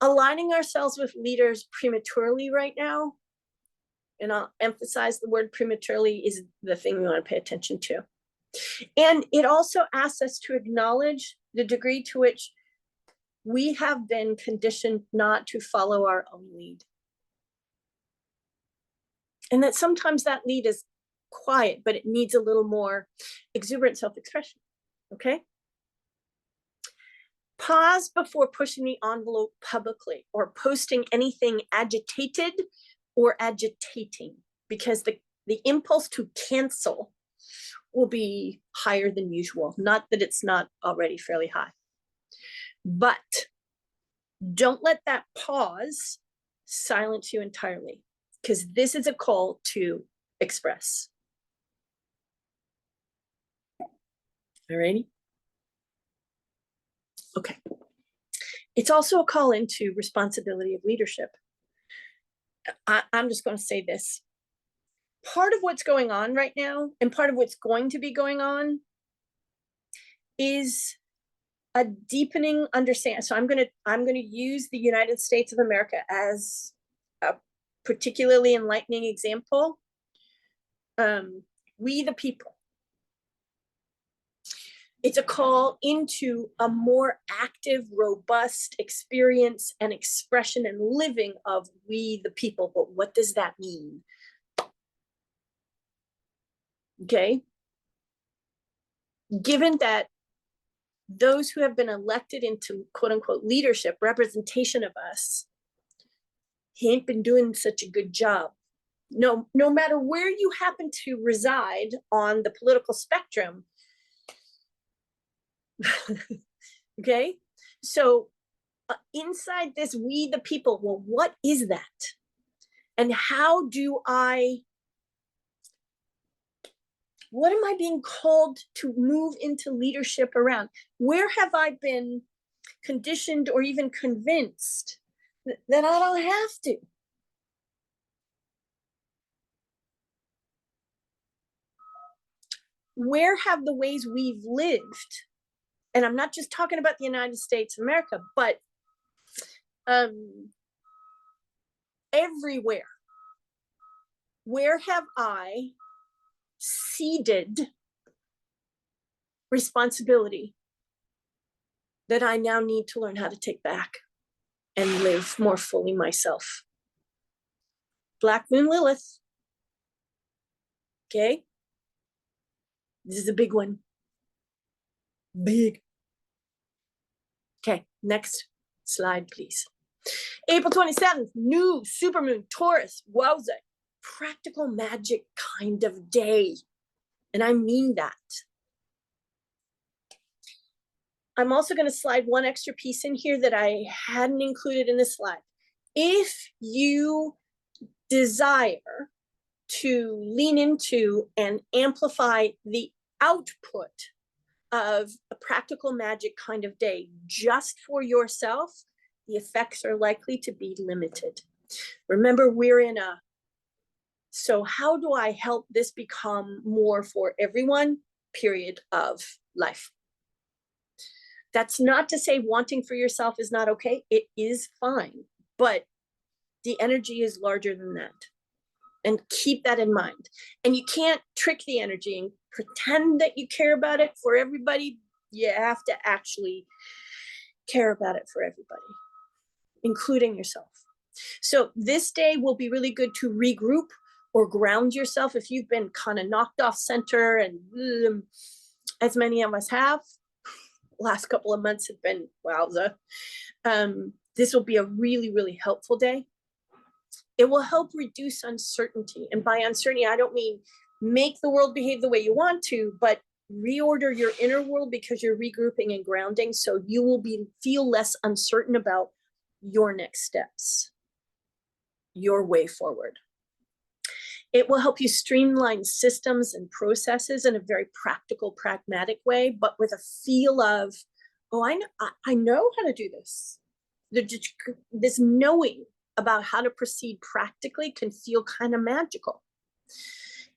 Aligning ourselves with leaders prematurely right now, and I'll emphasize the word prematurely, is the thing we want to pay attention to. And it also asks us to acknowledge the degree to which we have been conditioned not to follow our own lead. And that sometimes that lead is quiet, but it needs a little more exuberant self-expression, okay? Pause before pushing the envelope publicly or posting anything agitated or agitating, because the impulse to cancel will be higher than usual. Not that it's not already fairly high. But don't let that pause silence you entirely, because this is a call to express. Alrighty? Okay. It's also a call into responsibility of leadership. I'm just going to say this. Part of what's going on right now, and part of what's going to be going on, is a deepening understanding. So I'm going to use the United States of America as a particularly enlightening example, we the people. It's a call into a more active, robust experience and expression and living of we the people. But what does that mean? Okay. Given that those who have been elected into quote unquote leadership, representation of us, he ain't been doing such a good job. No matter where you happen to reside on the political spectrum. Okay, so inside this we the people, well, what is that? And how do what am I being called to move into leadership around? Where have I been conditioned or even convinced that I don't have to? Where have the ways we've lived, and I'm not just talking about the United States of America, but everywhere, where have I ceded responsibility that I now need to learn how to take back and live more fully myself? Black Moon Lilith. Okay. This is a big one. Big. Okay, next slide, please. April 27th, new supermoon, Taurus, wowza. Practical magic kind of day. And I mean that. I'm also going to slide one extra piece in here that I hadn't included in this slide. If you desire to lean into and amplify the output of a practical magic kind of day just for yourself, the effects are likely to be limited. Remember, we're in a, so how do I help this become more for everyone period of life? That's not to say wanting for yourself is not okay. It is fine, but the energy is larger than that. And keep that in mind. And you can't trick the energy and pretend that you care about it for everybody. You have to actually care about it for everybody, including yourself. So this day will be really good to regroup or ground yourself if you've been kind of knocked off center, and as many of us have. Last couple of months have been wowza. This will be a really, really helpful day. It will help reduce uncertainty. And by uncertainty, I don't mean make the world behave the way you want to, but reorder your inner world because you're regrouping and grounding. So you will feel less uncertain about your next steps, your way forward. It will help you streamline systems and processes in a very practical, pragmatic way, but with a feel of, oh, I know how to do this. This knowing about how to proceed practically can feel kind of magical.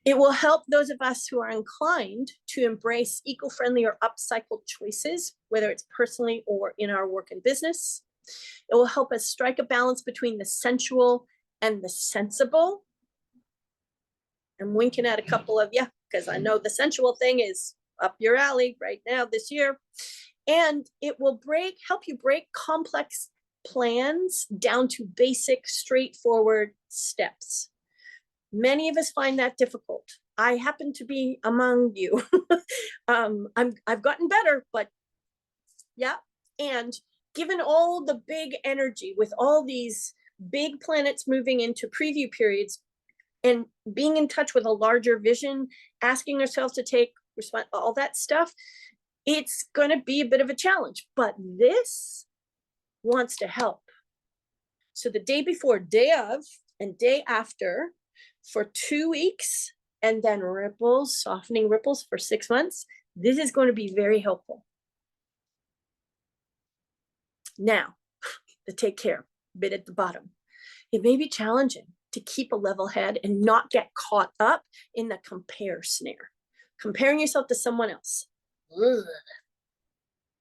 It will help those of us who are inclined to embrace eco-friendly or upcycled choices, whether it's personally or in our work and business. It will help us strike a balance between the sensual and the sensible. I'm winking at a couple of you because I know the sensual thing is up your alley right now this year. And it will help you break complex plans down to basic, straightforward steps. Many of us find that difficult. I happen to be among you. I've gotten better, but yeah. And given all the big energy with all these big planets moving into preview periods and being in touch with a larger vision, asking ourselves to take response, all that stuff, it's going to be a bit of a challenge, but this wants to help. So the day before, day of, and day after for 2 weeks, and then ripples, softening ripples for 6 months, this is going to be very helpful. Now, the take care bit at the bottom. It may be challenging to keep a level head and not get caught up in the compare snare. Comparing yourself to someone else. Ugh.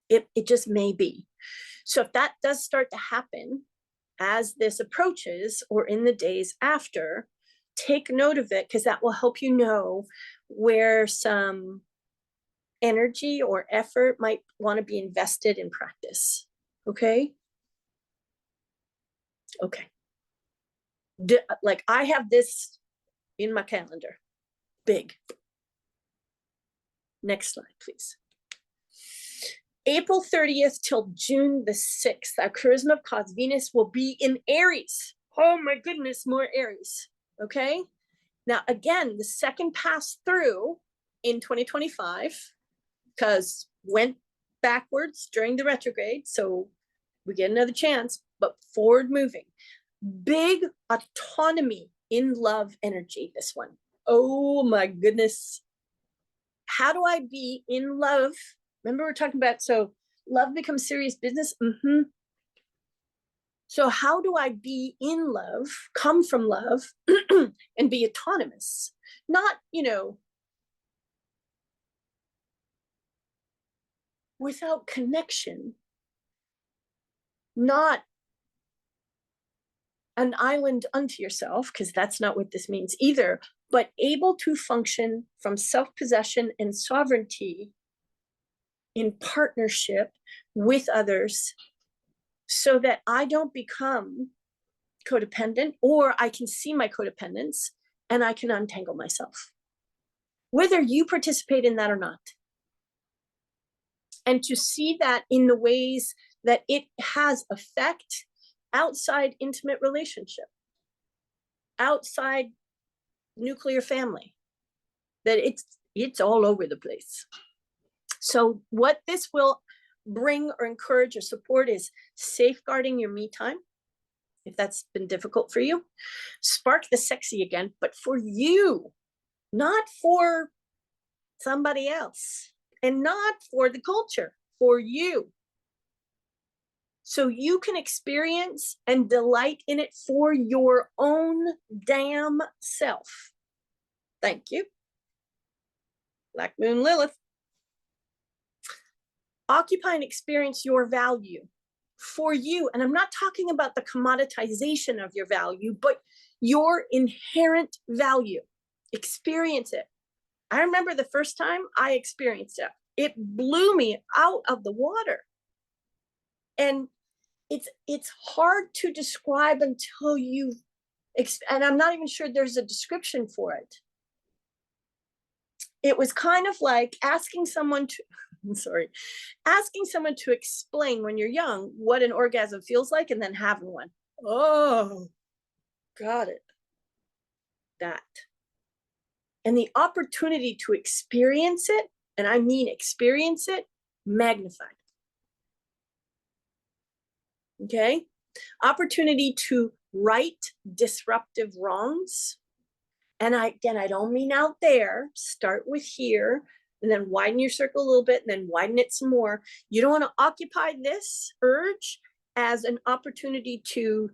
It just may be. So if that does start to happen, as this approaches or in the days after, take note of it, because that will help you know where some energy or effort might want to be invested in practice. Okay? Okay. Like I have this in my calendar, big. Next slide, please. April 30th till June the 6th, our charisma of cause Venus will be in Aries. Oh my goodness, more Aries. Okay. Now, again, the second pass through in 2025, because went backwards during the retrograde. So we get another chance, but forward moving. Big autonomy in love energy, this one. Oh my goodness. How do I be in love? Remember we're talking about, so love becomes serious business. So how do I be in love, come from love, and be autonomous? Not, without connection, not an island unto yourself, because that's not what this means either, but able to function from self-possession and sovereignty in partnership with others, so that I don't become codependent, or I can see my codependence and I can untangle myself, whether you participate in that or not. And to see that in the ways that it has effect outside intimate relationship, outside nuclear family, that it's all over the place. So what this will bring or encourage or support is safeguarding your me time, if that's been difficult for you. Spark the sexy again, but for you, not for somebody else, and not for the culture, for you. So you can experience and delight in it for your own damn self. Thank you. Black Moon Lilith. Occupy and experience your value for you. And I'm not talking about the commoditization of your value, but your inherent value. Experience it. I remember the first time I experienced it. It blew me out of the water. And it's hard to describe until you, and I'm not even sure there's a description for it. It was kind of like asking someone to, asking someone to explain when you're young what an orgasm feels like and then having one. Oh, got it. That. And the opportunity to experience it, and I mean experience it, magnified. Okay? Opportunity to right disruptive wrongs. And I don't mean out there. Start with here, and then widen your circle a little bit, and then widen it some more. You don't want to occupy this urge as an opportunity to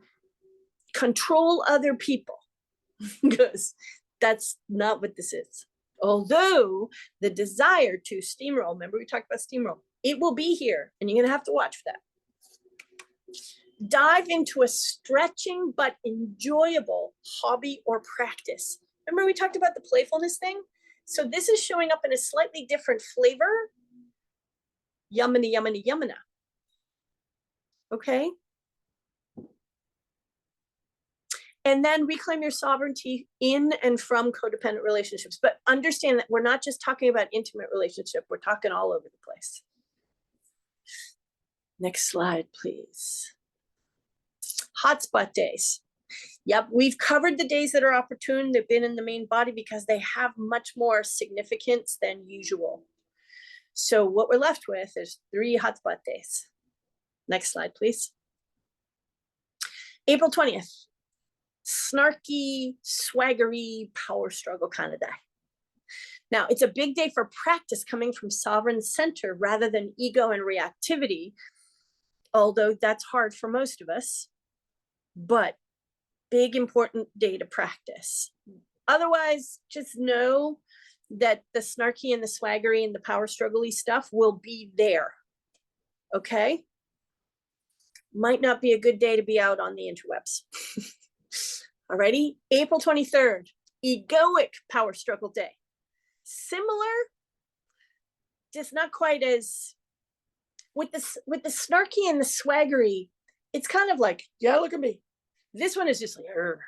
control other people, because that's not what this is. Although the desire to steamroll, remember we talked about steamroll, it will be here, and you're going to have to watch for that. Dive into a stretching but enjoyable hobby or practice. Remember we talked about the playfulness thing? So this is showing up in a slightly different flavor. Yummy, yummy, yummy. Okay? And then reclaim your sovereignty in and from codependent relationships. But understand that we're not just talking about intimate relationship. We're talking all over the place. Next slide, please. Hotspot days. Yep, we've covered the days that are opportune. They've been in the main body because they have much more significance than usual. So what we're left with is 3 hotspot days. Next slide, please. April 20th. Snarky, swaggery, power struggle kind of day. Now, it's a big day for practice coming from sovereign center rather than ego and reactivity, although that's hard for most of us. But big, important day to practice. Otherwise, just know that the snarky and the swaggery and the power struggle-y stuff will be there. Okay? might not be a good day to be out on the interwebs. Alrighty, April 23rd, egoic power struggle day. Similar, just not quite as, with the snarky and the swaggery, it's kind of like, yeah, look at me. This one is just like, Urgh.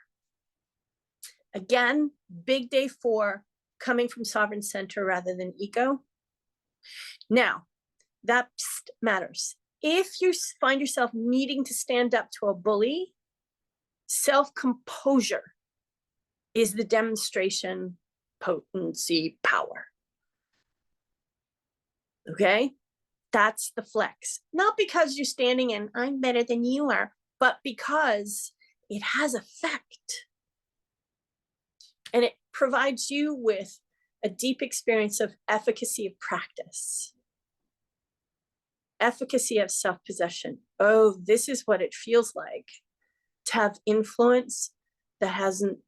Again, big day 4, coming from sovereign center rather than ego. Now, that matters. If you find yourself needing to stand up to a bully, self-composure is the demonstration, potency, power. Okay? That's the flex. Not because you're standing and I'm better than you are, but because it has effect. And it provides you with a deep experience of efficacy of practice. Efficacy of self-possession. Oh, this is what it feels like to have influence that hasn't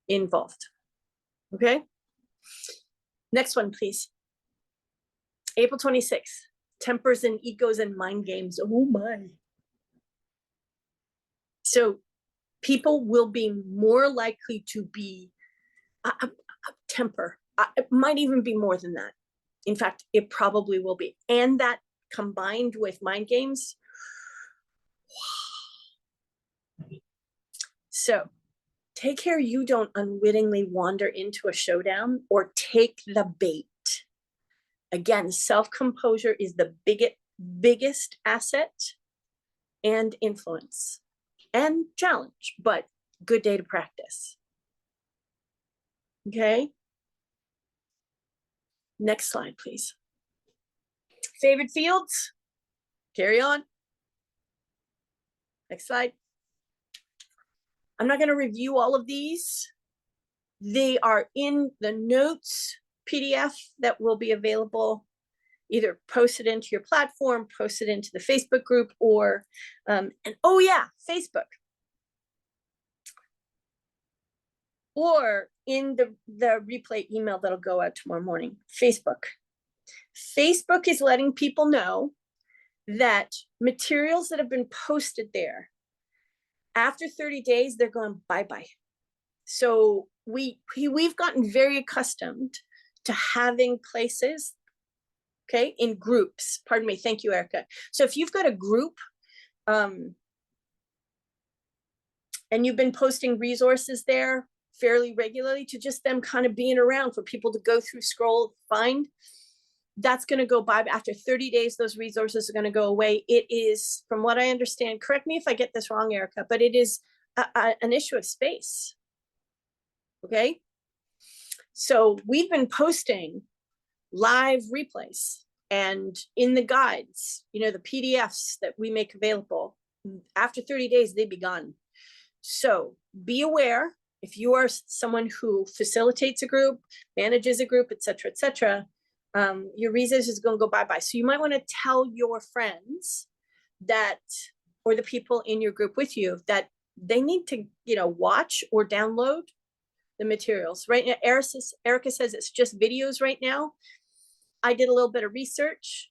involved. Okay? Next one, please. April 26th, tempers and egos and mind games. Oh my. So people will be more likely to be a temper. It might even be more than that. In fact, it probably will be. And that combined with mind games. So take care you don't unwittingly wander into a showdown or take the bait. Again, self-composure is the biggest asset and influence and challenge, but good day to practice. Okay. Next slide, please. Favoured fields, carry on. Next slide. I'm not going to review all of these. They are in the notes PDF that will be available, either post it into your platform, post it into the Facebook group, or, and oh yeah, Facebook. Or in the replay email that'll go out tomorrow morning, Facebook. Facebook is letting people know that materials that have been posted there, after 30 days, they're going bye-bye. So we've gotten very accustomed to having places, okay, in groups. Pardon me, thank you, Erica. So if you've got a group, and you've been posting resources there fairly regularly, to just them kind of being around for people to go through, scroll, find, that's going to go by. After 30 days, those resources are going to go away. It is, from what I understand, correct me if I get this wrong, Erica, but it is an issue of space. Okay. So we've been posting live replays, and in the guides, you know, the PDFs that we make available, after 30 days, they'd be gone. So be aware, if you are someone who facilitates a group, manages a group, et cetera, your resources is going to go bye-bye. So you might want to tell your friends that, or the people in your group with you, that they need to, you know, watch or download the materials. Right now, Erica says it's just videos right now. I did a little bit of research.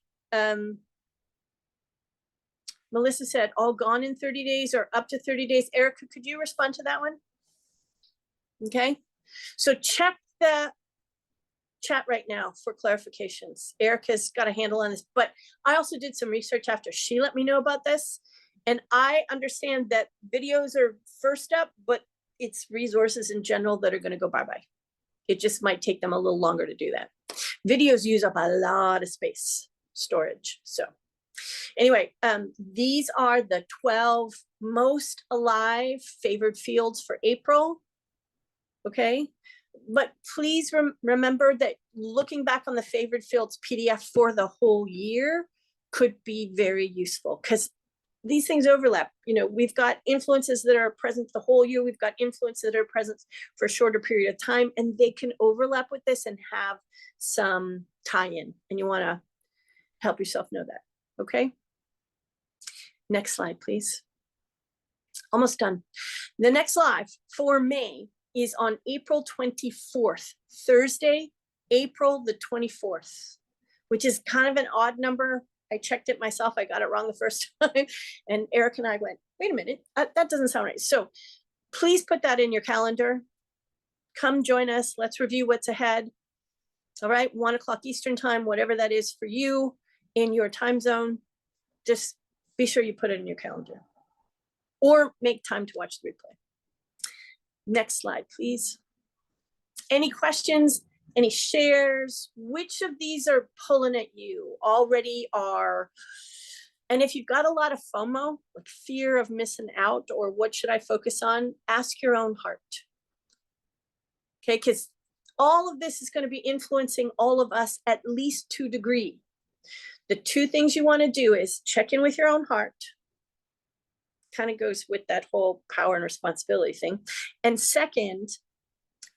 Melissa said all gone in 30 days or up to 30 days. Erica, could you respond to that one? Okay. So check the chat right now for clarifications. Erica's got a handle on this, but I also did some research after she let me know about this. And I understand that videos are first up, but it's resources in general that are going to go bye-bye. It just might take them a little longer to do that. Videos use up a lot of space storage. So anyway, these are the 12 most alive favored fields for April. Okay. But please remember that looking back on the favored fields PDF for the whole year could be very useful, because these things overlap. You know, we've got influences that are present the whole year. We've got influences that are present for a shorter period of time, and they can overlap with this and have some tie-in. And you want to help yourself know that. Okay. Next slide, please. Almost done. The next live for May is on April 24th, Thursday, April the 24th, which is kind of an odd number. I checked it myself. I got it wrong the first time. And Eric and I went, wait a minute, that doesn't sound right. So please put that in your calendar. Come join us. Let's review what's ahead. All right, 1 o'clock Eastern time, whatever that is for you in your time zone. Just be sure you put it in your calendar or make time to watch the replay. Next slide, please. Any questions? Any shares? Which of these are pulling at you? Already are. And if you've got a lot of FOMO, like fear of missing out, or what should I focus on? Ask your own heart. Okay, because all of this is going to be influencing all of us at least to a degree. The two things you want to do is check in with your own heart. Kind of goes with that whole power and responsibility thing. And second,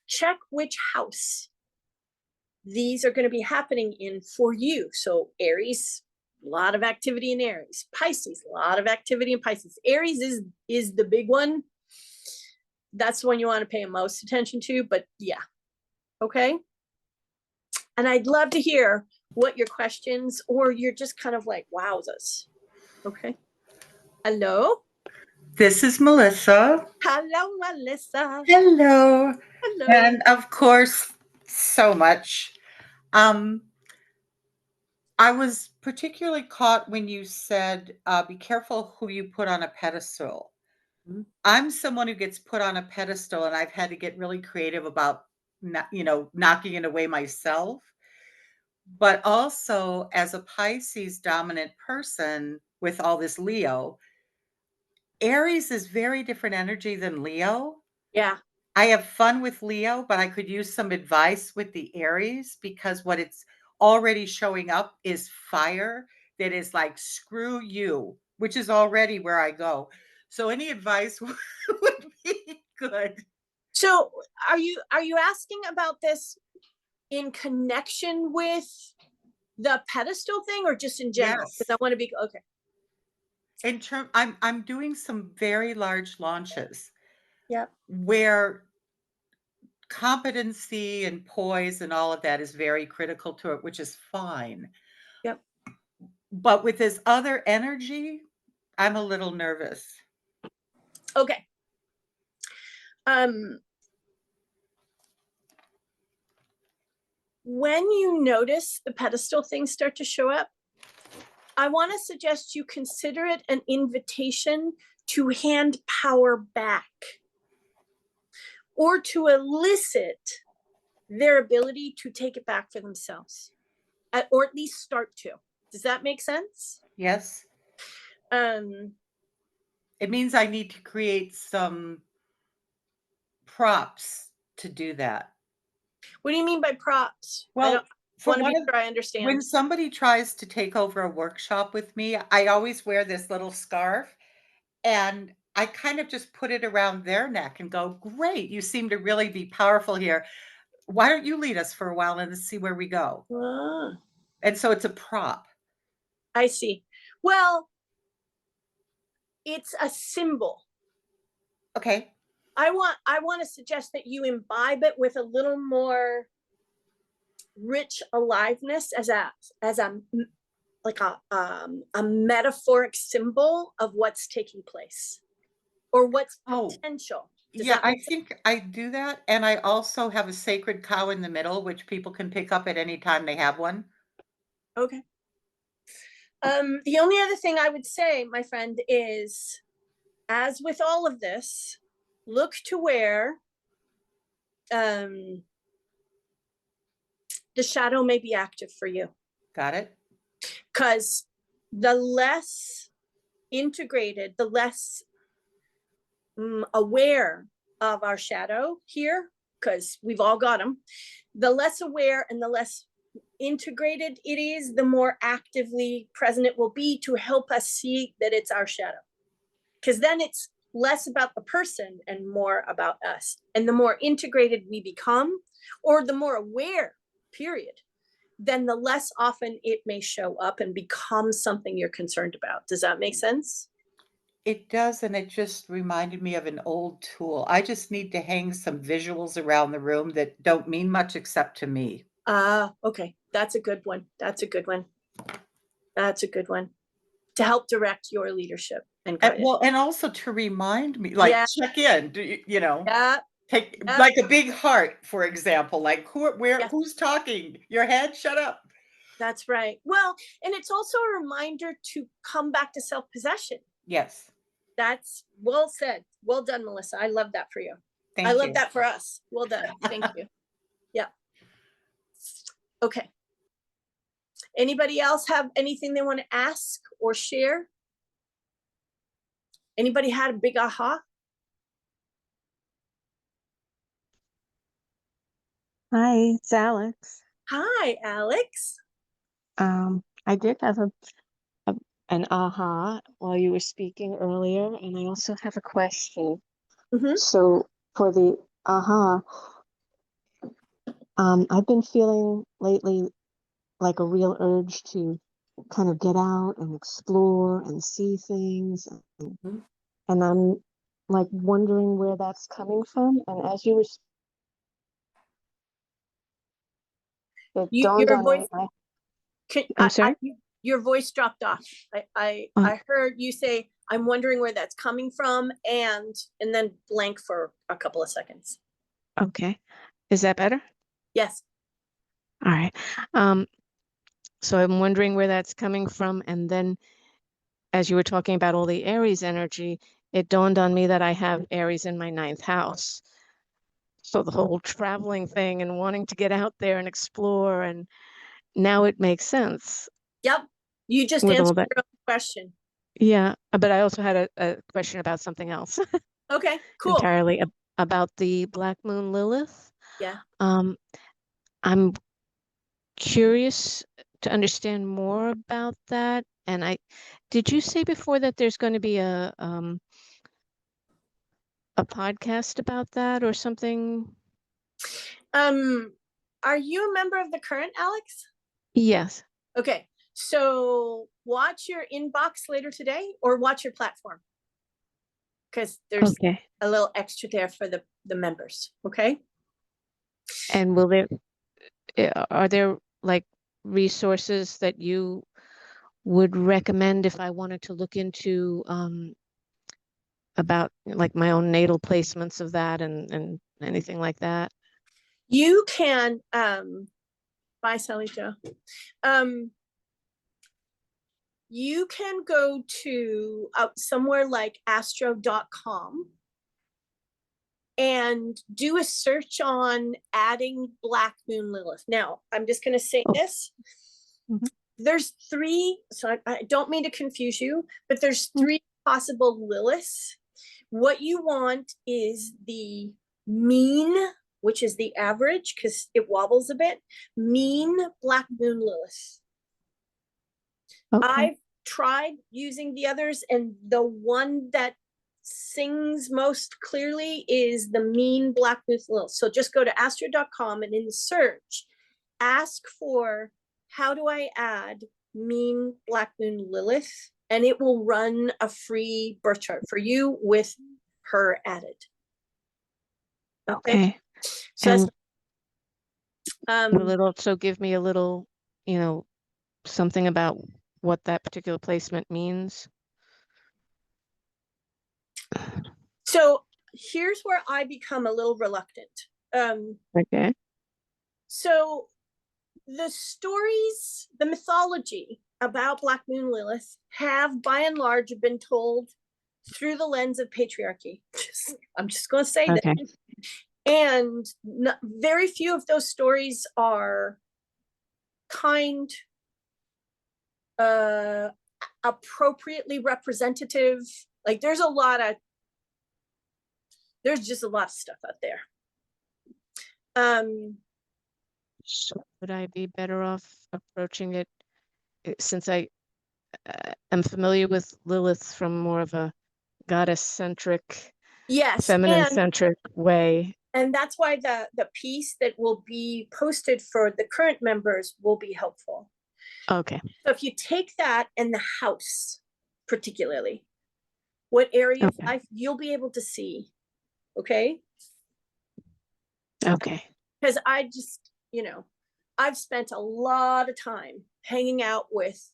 check which house these are going to be happening in for you. So Aries, a lot of activity in Aries. Pisces, a lot of activity in Pisces. Aries is the big one. That's the one you want to pay most attention to, but yeah. Okay. And I'd love to hear what your questions, or you're just kind of like, wowzers. Okay. Hello. This is Melissa. Hello, Melissa. Hello. Hello. And of course, so much. I was particularly caught when you said, be careful who you put on a pedestal. Mm-hmm. I'm someone who gets put on a pedestal, and I've had to get really creative about, knocking it away myself. But also, as a Pisces dominant person with all this Leo, Aries is very different energy than Leo. Yeah. I have fun with Leo, but I could use some advice with the Aries, because what it's already showing up is fire that is like, screw you, which is already where I go. So any advice would be good. So are you asking about this in connection with the pedestal thing, or just in general? Because I want to be okay. In term, I'm doing some very large launches. Yeah. Where competency and poise and all of that is very critical to it, which is fine. Yep. But with this other energy, I'm a little nervous. Okay. When you notice the pedestal things start to show up, I want to suggest you consider it an invitation to hand power back, or to elicit their ability to take it back for themselves, or at least start to. Does that make sense? Yes. It means I need to create some props to do that. What do you mean by props? Well, I want to be sure I understand. When somebody tries to take over a workshop with me, I always wear this little scarf, and I kind of just put it around their neck and go, great, you seem to really be powerful here. Why don't you lead us for a while and see where we go? And so it's a prop. I see. Well, it's a symbol. Okay. I want to suggest that you imbibe it with a little more rich aliveness as a like a metaphoric symbol of what's taking place, or what's potential. Yeah, I think I do that. And I also have a sacred cow in the middle, which people can pick up at any time they have one. Okay. The only other thing I would say, my friend, is, as with all of this, look to where the shadow may be active for you. Got it. Because the less integrated, the less aware of our shadow here, because we've all got them, the less aware and the less integrated it is, the more actively present it will be to help us see that it's our shadow. Because then it's less about the person and more about us. And the more integrated we become, or the more aware, period, then the less often it may show up and become something you're concerned about. Does that make sense? It does, and it just reminded me of an old tool. I just need to hang some visuals around the room that don't mean much except to me. Okay. That's a good one. That's a good one. That's a good one. To help direct your leadership and guidance. Well, and also to remind me, like, Yeah. check in, you know, Yeah. take Yeah. like a big heart, for example, like Yeah. who's talking? Your head? Shut up. That's right. Well, and it's also a reminder to come back to self-possession. Yes. That's well said. Well done, Melissa. I love that for you. I Thank love you. that for us. Well done. Thank you. Yeah. Okay. Anybody else have anything they want to ask or share? Anybody had a big aha? Hi, it's Alex. Hi, Alex. I did have a an aha while you were speaking earlier, and I also have a question. Mhm. So for the aha, I've been feeling lately like a real urge to kind of get out and explore and see things, Mhm. and I'm like wondering where that's coming from. And as you were, it dawned Your on voice. me. I, I'm sorry. your voice dropped off. I heard you say, "I'm wondering where that's coming from," and then blank for a couple of seconds. Okay, is that better? Yes. All right. Um, so I'm wondering where that's coming from, and then as you were talking about all the Aries energy, it dawned on me that I have Aries in my 9th house. So the whole traveling thing and wanting to get out there and explore, and now it makes sense Yep. You just with all answered that. your own question. Yeah, but I also had a question about something else Okay, cool. entirely about the Black Moon Lilith. Yeah. I'm curious to understand more about that. And did you say before that there's going to be a podcast about that or something? Are you a member of the current, Alex? Yes. Okay, so watch your inbox later today or watch your platform because there's Okay. a little extra there for the members. Okay. And are there like resources that you would recommend if I wanted to look into about like my own natal placements of that and anything like that? You can bye Sally Joe. You can go to somewhere like astro.com and do a search on adding Black Moon Lilith. Now, I'm just going to say this. Mhm. There's 3, so I don't mean to confuse you, but there's 3 possible Liliths. What you want is the mean, which is the average because it wobbles a bit, mean Black Moon Lilith. Okay. I've tried using the others, and the one that sings most clearly is the mean Black Moon Lilith. So just go to astro.com and in the search, ask for how do I add mean Black Moon Lilith, and it will run a free birth chart for you with her added. Okay. So And will it also give me a little, something about what that particular placement means? so here's where I become a little reluctant. Okay. So the stories, the mythology about Black Moon Lilith have by and large been told through the lens of patriarchy. I'm just going to say Okay. that. And very few of those stories are kind, appropriately representative. Like there's just a lot of stuff out there. So would I be better off approaching it since I am familiar with Lilith from more of a goddess-centric, yes, feminine-centric way? And that's why the piece that will be posted for the current members will be helpful. Okay. So if you take that and the house, particularly, what area of life you'll be able to see, okay? Okay. Because I just, I've spent a lot of time hanging out with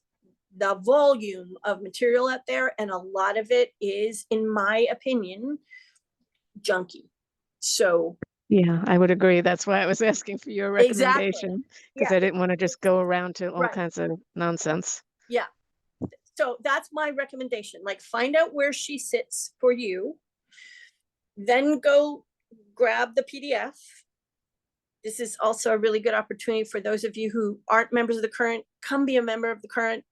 the volume of material out there, and a lot of it is, in my opinion, junky. So Yeah, I would agree. That's why I was asking for your exactly. recommendation, because Yeah. I didn't want to just go around to all Right. kinds of nonsense. Yeah. So that's my recommendation. Like, find out where she sits for you, then go grab the PDF. This is also a really good opportunity for those of you who aren't members of the Current. Come be a member of the Current.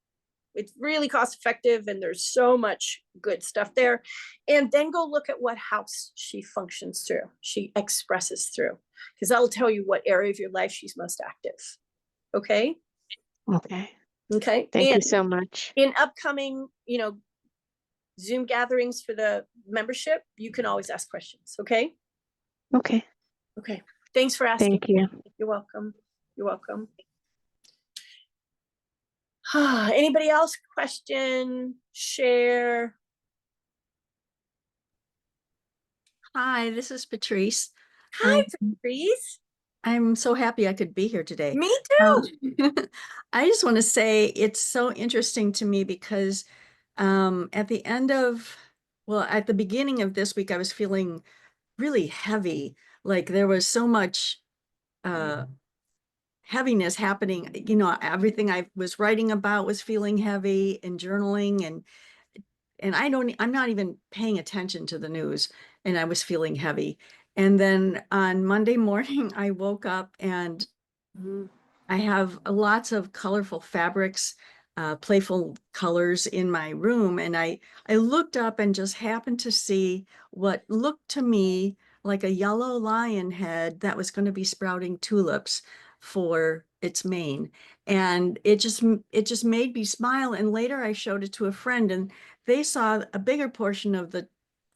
It's really cost effective, and there's so much good stuff there. And then go look at what house she functions through, she expresses through, because that'll tell you what area of your life she's most active. Okay. Okay. Okay. Thank you And so much. in upcoming, Zoom gatherings for the membership, you can always ask questions. Okay. Okay. Okay. Thanks for asking. Thank you. You're welcome. You're welcome. Anybody else? Question, share? Hi, this is Patrice. Hi, Patrice. I'm so happy I could be here today. Me too. I just want to say it's so interesting to me because at the beginning of this week, I was feeling really heavy. Like there was so much heaviness happening. You know, everything I was writing about was feeling heavy, and journaling, and I'm not even paying attention to the news, and I was feeling heavy. And then on Monday morning, I woke up and I have lots of colorful fabrics, playful colors in my room. And I looked up and just happened to see what looked to me like a yellow lion head that was going to be sprouting tulips for its mane. And it just made me smile. And later I showed it to a friend, and they saw a bigger portion of the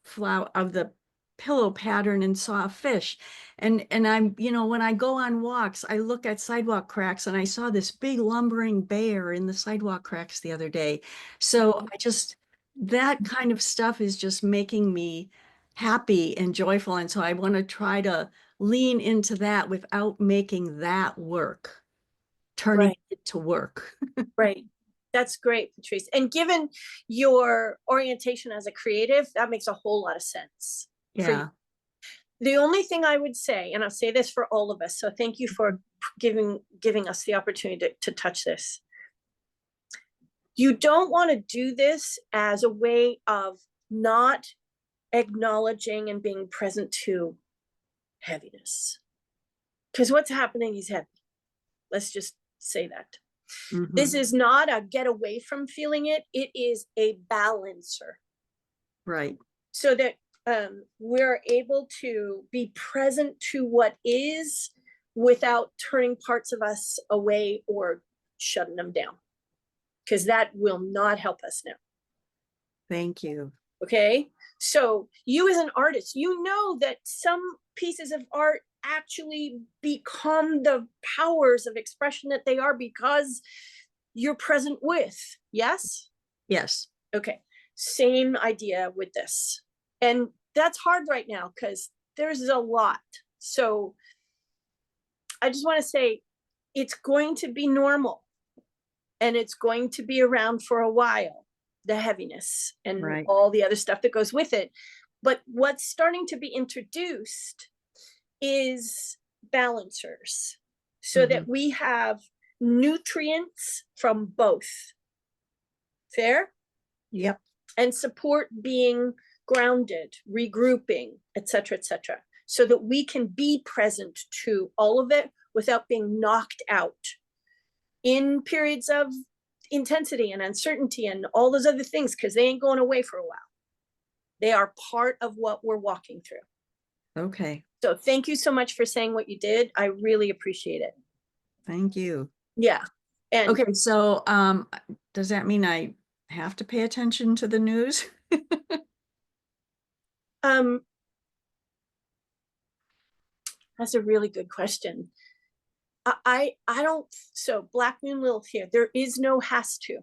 flower of the pillow pattern and saw a fish. And I'm, when I go on walks, I look at sidewalk cracks, and I saw this big lumbering bear in the sidewalk cracks the other day. So that kind of stuff is just making me happy and joyful. And so I want to try to lean into that without making that work, turning it to work. Right. That's great, Patrice. And given your orientation as a creative, that makes a whole lot of sense. Yeah. The only thing I would say, and I'll say this for all of us, so thank you for giving us the opportunity to touch this. You don't want to do this as a way of not acknowledging and being present to heaviness. Because what's happening is heavy. Let's just say that. Mm-hmm. This is not a get away from feeling it. It is a balancer. Right. So that we're able to be present to what is without turning parts of us away or shutting them down, because that will not help us now. Thank you. Okay. So you as an artist, you know that some pieces of art actually become the powers of expression that they are because you're present with. Yes? Yes. Okay. Same idea with this. And that's hard right now because there's a lot. So I just want to say it's going to be normal, and it's going to be around for a while, the heaviness and all the other stuff that goes with it. But what's starting to be introduced is balancers, so that we have nutrients from both. Fair? Yep. And support being grounded, regrouping, etc., so that we can be present to all of it without being knocked out in periods of intensity and uncertainty and all those other things, because they ain't going away for a while. They are part of what we're walking through. Okay. So thank you so much for saying what you did. I really appreciate it. Thank you. Yeah. And okay, so does that mean I have to pay attention to the news? That's a really good question. I don't, so Black Moon Lilith here, there is no has to.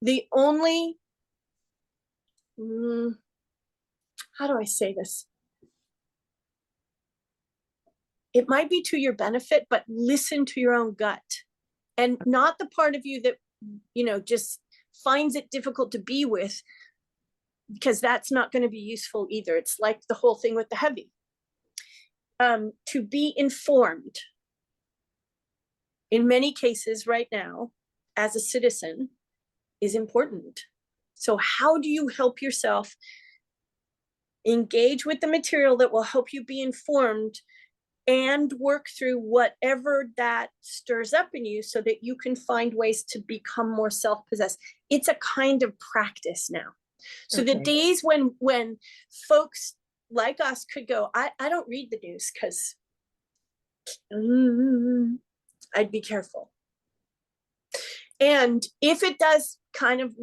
The only, how do I say this? It might be to your benefit, but listen to your own gut, and not the part of you that just finds it difficult to be with, because that's not going to be useful either. It's like the whole thing with the heavy. To be informed in many cases right now as a citizen is important. So how do you help yourself engage with the material that will help you be informed and work through whatever that stirs up in you so that you can find ways to become more self-possessed? It's a kind of practice now. So the Okay. days when folks like us could go, I don't read the news because I'd be careful. And if it does kind of,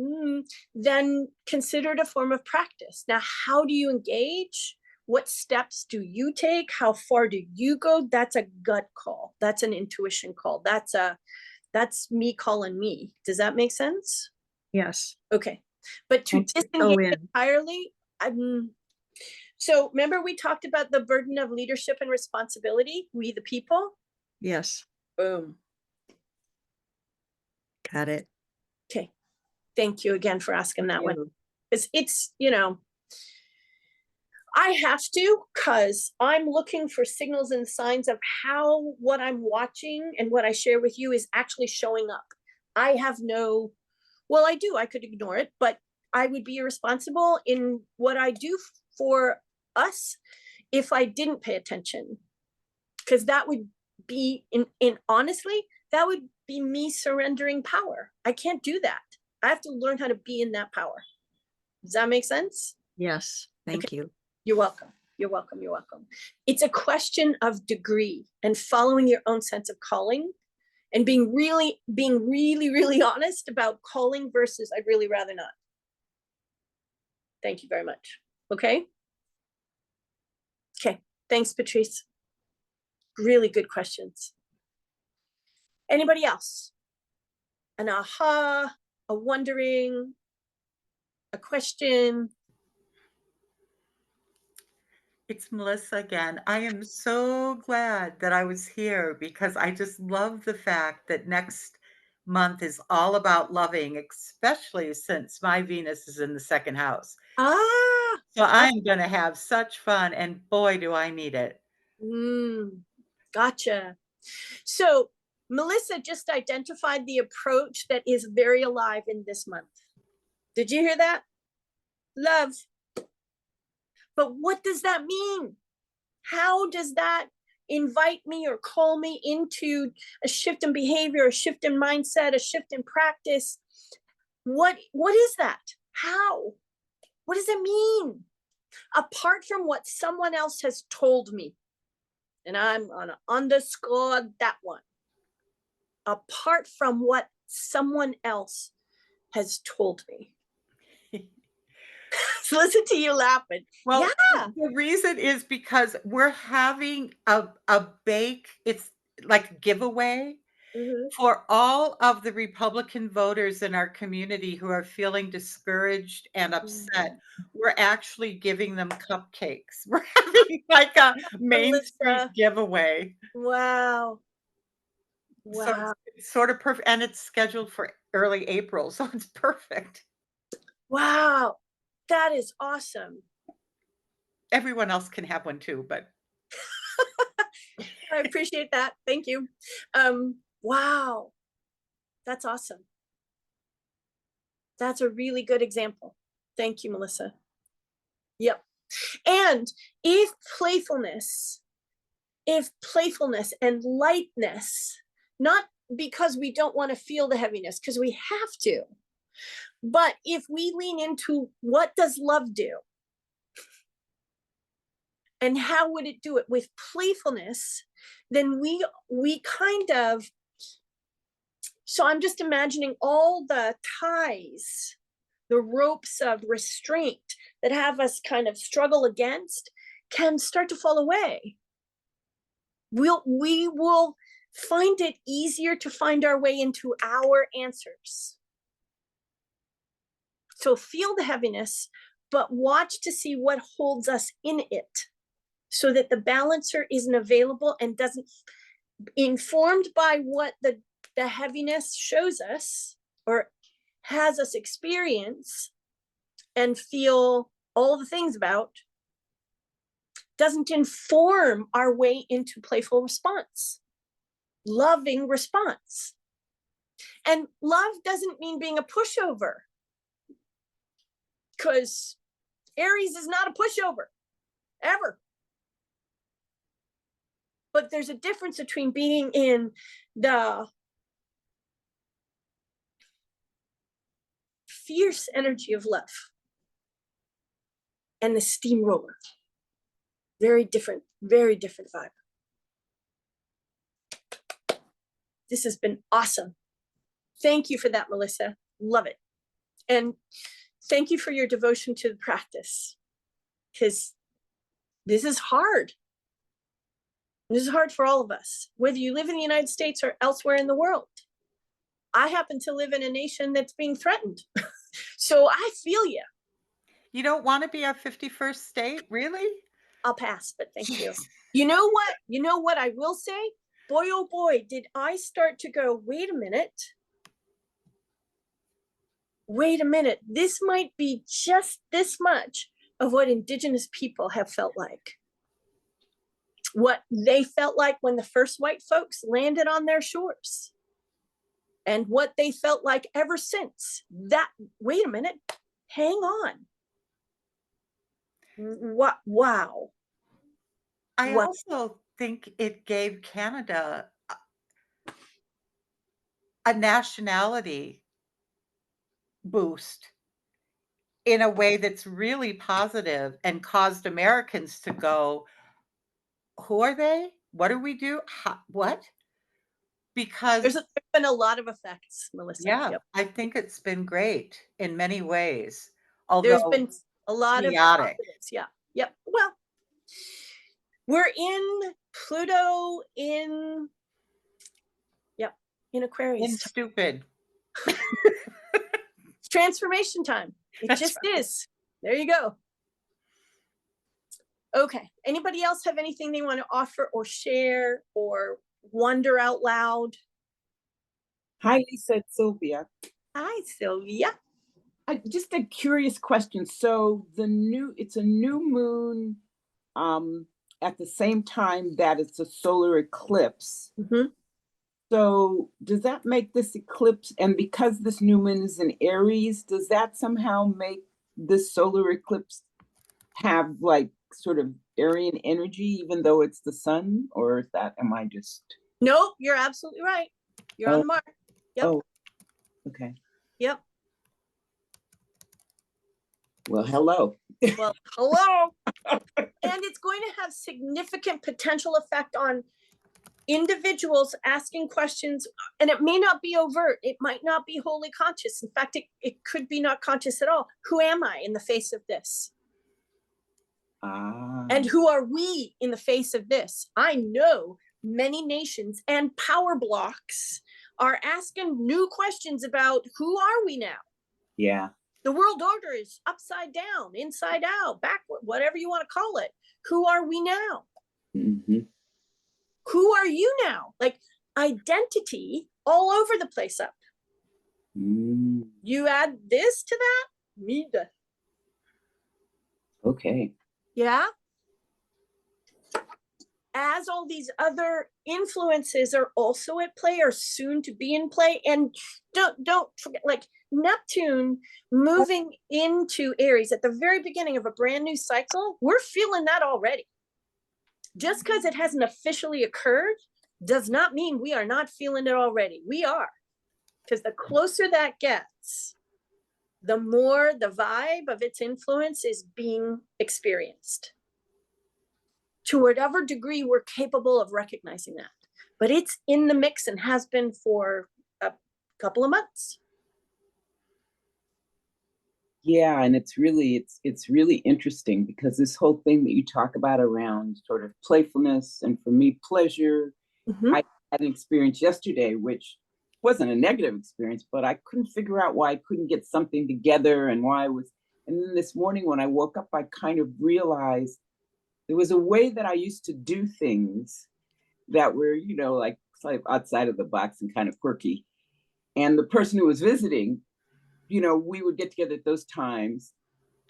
then consider it a form of practice. Now, how do you engage? What steps do you take? How far do you go? That's a gut call. That's an intuition call. That's me calling me. Does that make sense? Yes. Okay. But to And to go disengage in. entirely, so remember we talked about the burden of leadership and responsibility, we the people? Yes. Boom. Got it. Okay. Thank you again for asking that one. You. It's, I have to, because I'm looking for signals and signs of how what I'm watching and what I share with you is actually showing up. I have no, well, I do, I could ignore it, but I would be irresponsible in what I do for us if I didn't pay attention. Because that would be, in honestly, that would be me surrendering power. I can't do that. I have to learn how to be in that power. Does that make sense? Yes. Thank Okay. you. You're welcome. You're welcome. You're welcome. It's a question of degree and following your own sense of calling and being really, really honest about calling versus I'd really rather not. Thank you very much. Okay. Okay. Thanks, Patrice. Really good questions. Anybody else? An aha, a wondering, a question? It's Melissa again. I am so glad that I was here because I just love the fact that next month is all about loving, especially since my Venus is in the second house. Ah, So I'm going to have such fun, and boy, do I need it. Gotcha. So Melissa just identified the approach that is very alive in this month. Did you hear that? Love. But what does that mean? How does that invite me or call me into a shift in behavior, a shift in mindset, a shift in practice? What is that? How? What does it mean? Apart from what someone else has told me, and I'm gonna underscore that one. Apart from what someone else has told me. So listen to you laughing. Well, Yeah. the reason is because we're having a bake, it's like a giveaway for all of the Republican voters in our community who are feeling discouraged and upset. We're actually giving them cupcakes. We're having like a Main Street Melissa. giveaway. Wow. So Wow. it's sort of perfect, and it's scheduled for early April, so it's perfect. Wow. That is awesome. Everyone else can have one too, but I appreciate that. Thank you. Wow. That's awesome. That's a really good example. Thank you, Melissa. Yep. And if playfulness and lightness, not because we don't want to feel the heaviness, because we have to, but if we lean into what does love do? And how would it do it with playfulness? Then we kind of, so I'm just imagining all the ties, the ropes of restraint that have us kind of struggle against can start to fall away. We will find it easier to find our way into our answers. So feel the heaviness, but watch to see what holds us in it so that the balancer isn't available and doesn't, informed by what the heaviness shows us, or has us experience and feel all the things about doesn't inform our way into playful response, loving response. And love doesn't mean being a pushover, because Aries is not a pushover, ever. But there's a difference between being in the fierce energy of love and the steamroller. Very different vibe. This has been awesome. Thank you for that, Melissa. Love it. And thank you for your devotion to the practice, because this is hard. This is hard for all of us, whether you live in the United States or elsewhere in the world. I happen to live in a nation that's being threatened. So I feel you. You don't want to be our 51st state, really? I'll pass, but thank you. Jeez. You know what? You know what I will say? Boy, oh boy, did I start to go, wait a minute. Wait a minute. This might be just this much of what Indigenous people have felt like. What they felt like when the first white folks landed on their shores. And what they felt like ever since. That, wait a minute, hang on. What? Wow. I Wow. also think it gave Canada a nationality boost in a way that's really positive and caused Americans to go, who are they? What do we do? What? Because There's been a lot of effects, Melissa. yeah, Yep. I think it's been great in many ways, There's although been a lot of chaotic. positives. Yeah. Yep. Well, we're in Pluto in, yep, in Aquarius. And stupid. It's transformation time. It That's just right. is. There you go. Okay. Anybody else have anything they want to offer or share or wonder out loud? Hi, Lisa, it's Sylvia. Hi, Sylvia. Just a curious question. So it's a new moon at the same time that it's a solar eclipse. Mhm. So does that make this eclipse, and because this new moon is in Aries, does that somehow make this solar eclipse have like sort of Aryan energy, even though it's the sun? Or is that, am I just, Nope, you're absolutely right. You're on the mark. Yep. oh, okay. Yep. Well, hello. Well, hello. And it's going to have significant potential effect on individuals asking questions, and it may not be overt. It might not be wholly conscious. In fact, it could be not conscious at all. Who am I in the face of this? And who are we in the face of this? I know many nations and power blocks are asking new questions about who are we now? Yeah. The world order is upside down, inside out, backward, whatever you want to call it. Who are we now? Mm-hmm. Who are you now? Like identity all over the place up. Mm, You add this to that, mida. okay. Yeah. As all these other influences are also at play or soon to be in play. And don't forget, like Neptune moving into Aries at the very beginning of a brand new cycle, we're feeling that already. Just because it hasn't officially occurred does not mean we are not feeling it already. We are. Because the closer that gets, the more the vibe of its influence is being experienced. To whatever degree we're capable of recognizing that. But it's in the mix and has been for a couple of months. Yeah, and it's really interesting because this whole thing that you talk about around sort of playfulness and for me pleasure, Mhm. I had an experience yesterday which wasn't a negative experience, but I couldn't figure out why I couldn't get something together and why I was, and then this morning when I woke up I kind of realized there was a way that I used to do things that were, like outside of the box and kind of quirky. And the person who was visiting, you know, we would get together at those times.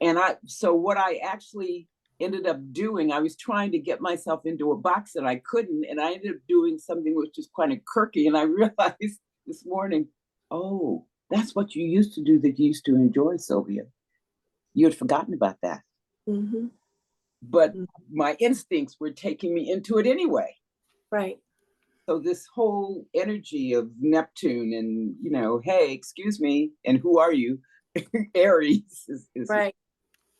And so what I actually ended up doing, I was trying to get myself into a box that I couldn't, and I ended up doing something which was kind of quirky. And I realized this morning, oh, that's what you used to do that you used to enjoy, Sylvia. You had forgotten about that. Mm-hmm. But my instincts were taking me into it anyway. Right. So this whole energy of Neptune and, you know, hey, excuse me, and who are you? Aries is Right.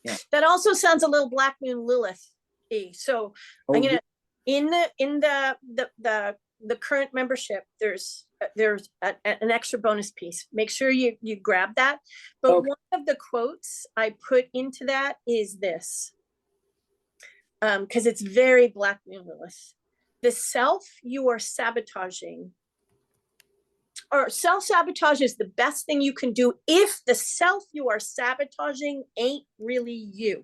Yeah. That also sounds a little Black Moon Lilith-y. So I'm gonna in the current membership, there's an extra bonus piece. Make sure you grab that. But one of the quotes I put into that is this, because it's very Black Moon Lilith. The self you are sabotaging, or self-sabotage is the best thing you can do if the self you are sabotaging ain't really you.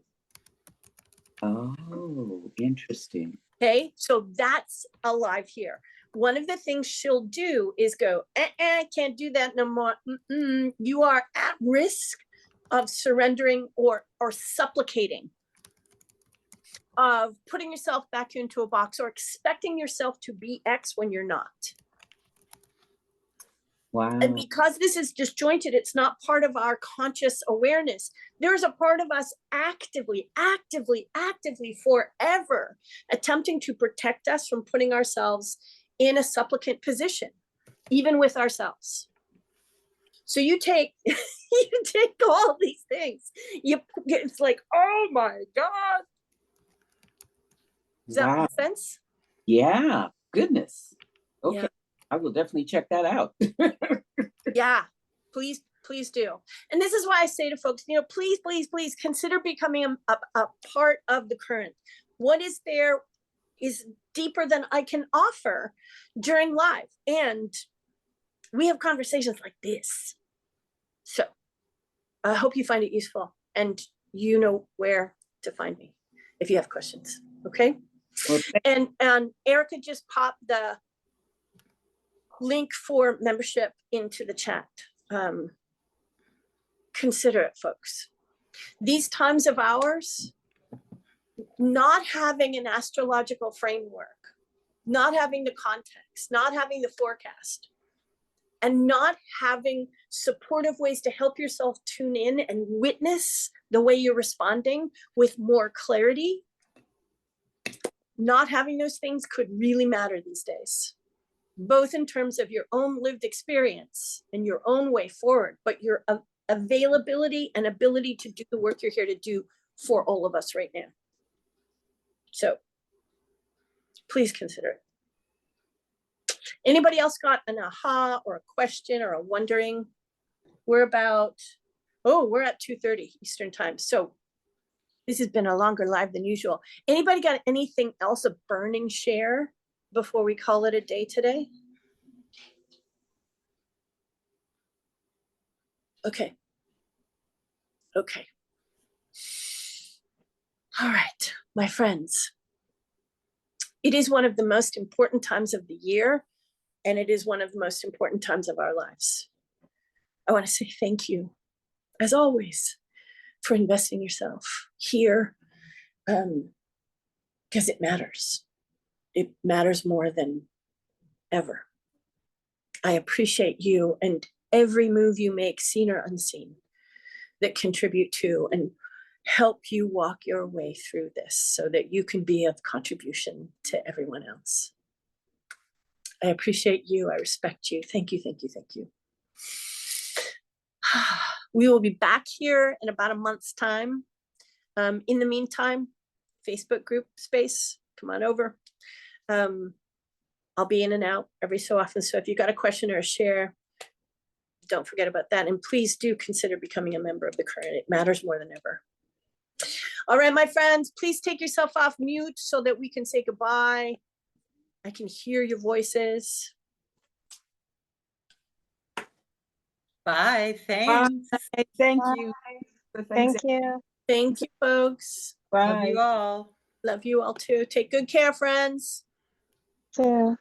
Oh, interesting. Okay, so that's alive here. One of the things she'll do is go, can't do that no more. You are at risk of surrendering or supplicating, of putting yourself back into a box or expecting yourself to be X when you're not. Wow. And because this is disjointed, it's not part of our conscious awareness. There's a part of us actively forever attempting to protect us from putting ourselves in a supplicant position, even with ourselves. So you take, you take all these things, it's like, oh my God. Does that make sense? Yeah, goodness. Okay, Yeah. I will definitely check that out. Yeah, please do. And this is why I say to folks, you know, please consider becoming a part of the current. What is there is deeper than I can offer during live. And we have conversations like this. So I hope you find it useful and you know where to find me if you have questions. Okay. And Erica just popped the link for membership into the chat. Consider it, folks. These times of ours, not having an astrological framework, not having the context, not having the forecast, and not having supportive ways to help yourself tune in and witness the way you're responding with more clarity, not having those things could really matter these days, both in terms of your own lived experience and your own way forward, but your availability and ability to do the work you're here to do for all of us right now. So please consider it. Anybody else got an aha or a question or a wondering? We're at 2:30 Eastern time. So this has been a longer live than usual. Anybody got anything else, a burning share before we call it a day today? Okay. Okay. All right, my friends. It is one of the most important times of the year, and it is one of the most important times of our lives. I want to say thank you, as always, for investing yourself here, because it matters. It matters more than ever. I appreciate you and every move you make, seen or unseen, that contribute to and help you walk your way through this so that you can be of contribution to everyone else. I appreciate you. I respect you. Thank you, thank you, thank you. We will be back here in about a month's time. In the meantime, Facebook group space, come on over. I'll be in and out every so often. So if you got a question or a share, don't forget about that. And please do consider becoming a member of the current. It matters more than ever. All right, my friends, please take yourself off mute so that we can say goodbye. I can hear your voices. Bye. Thanks. Bye. Thank you. Thank you. Thank you, folks. Love you all. Love you all too. Take good care, friends. Too.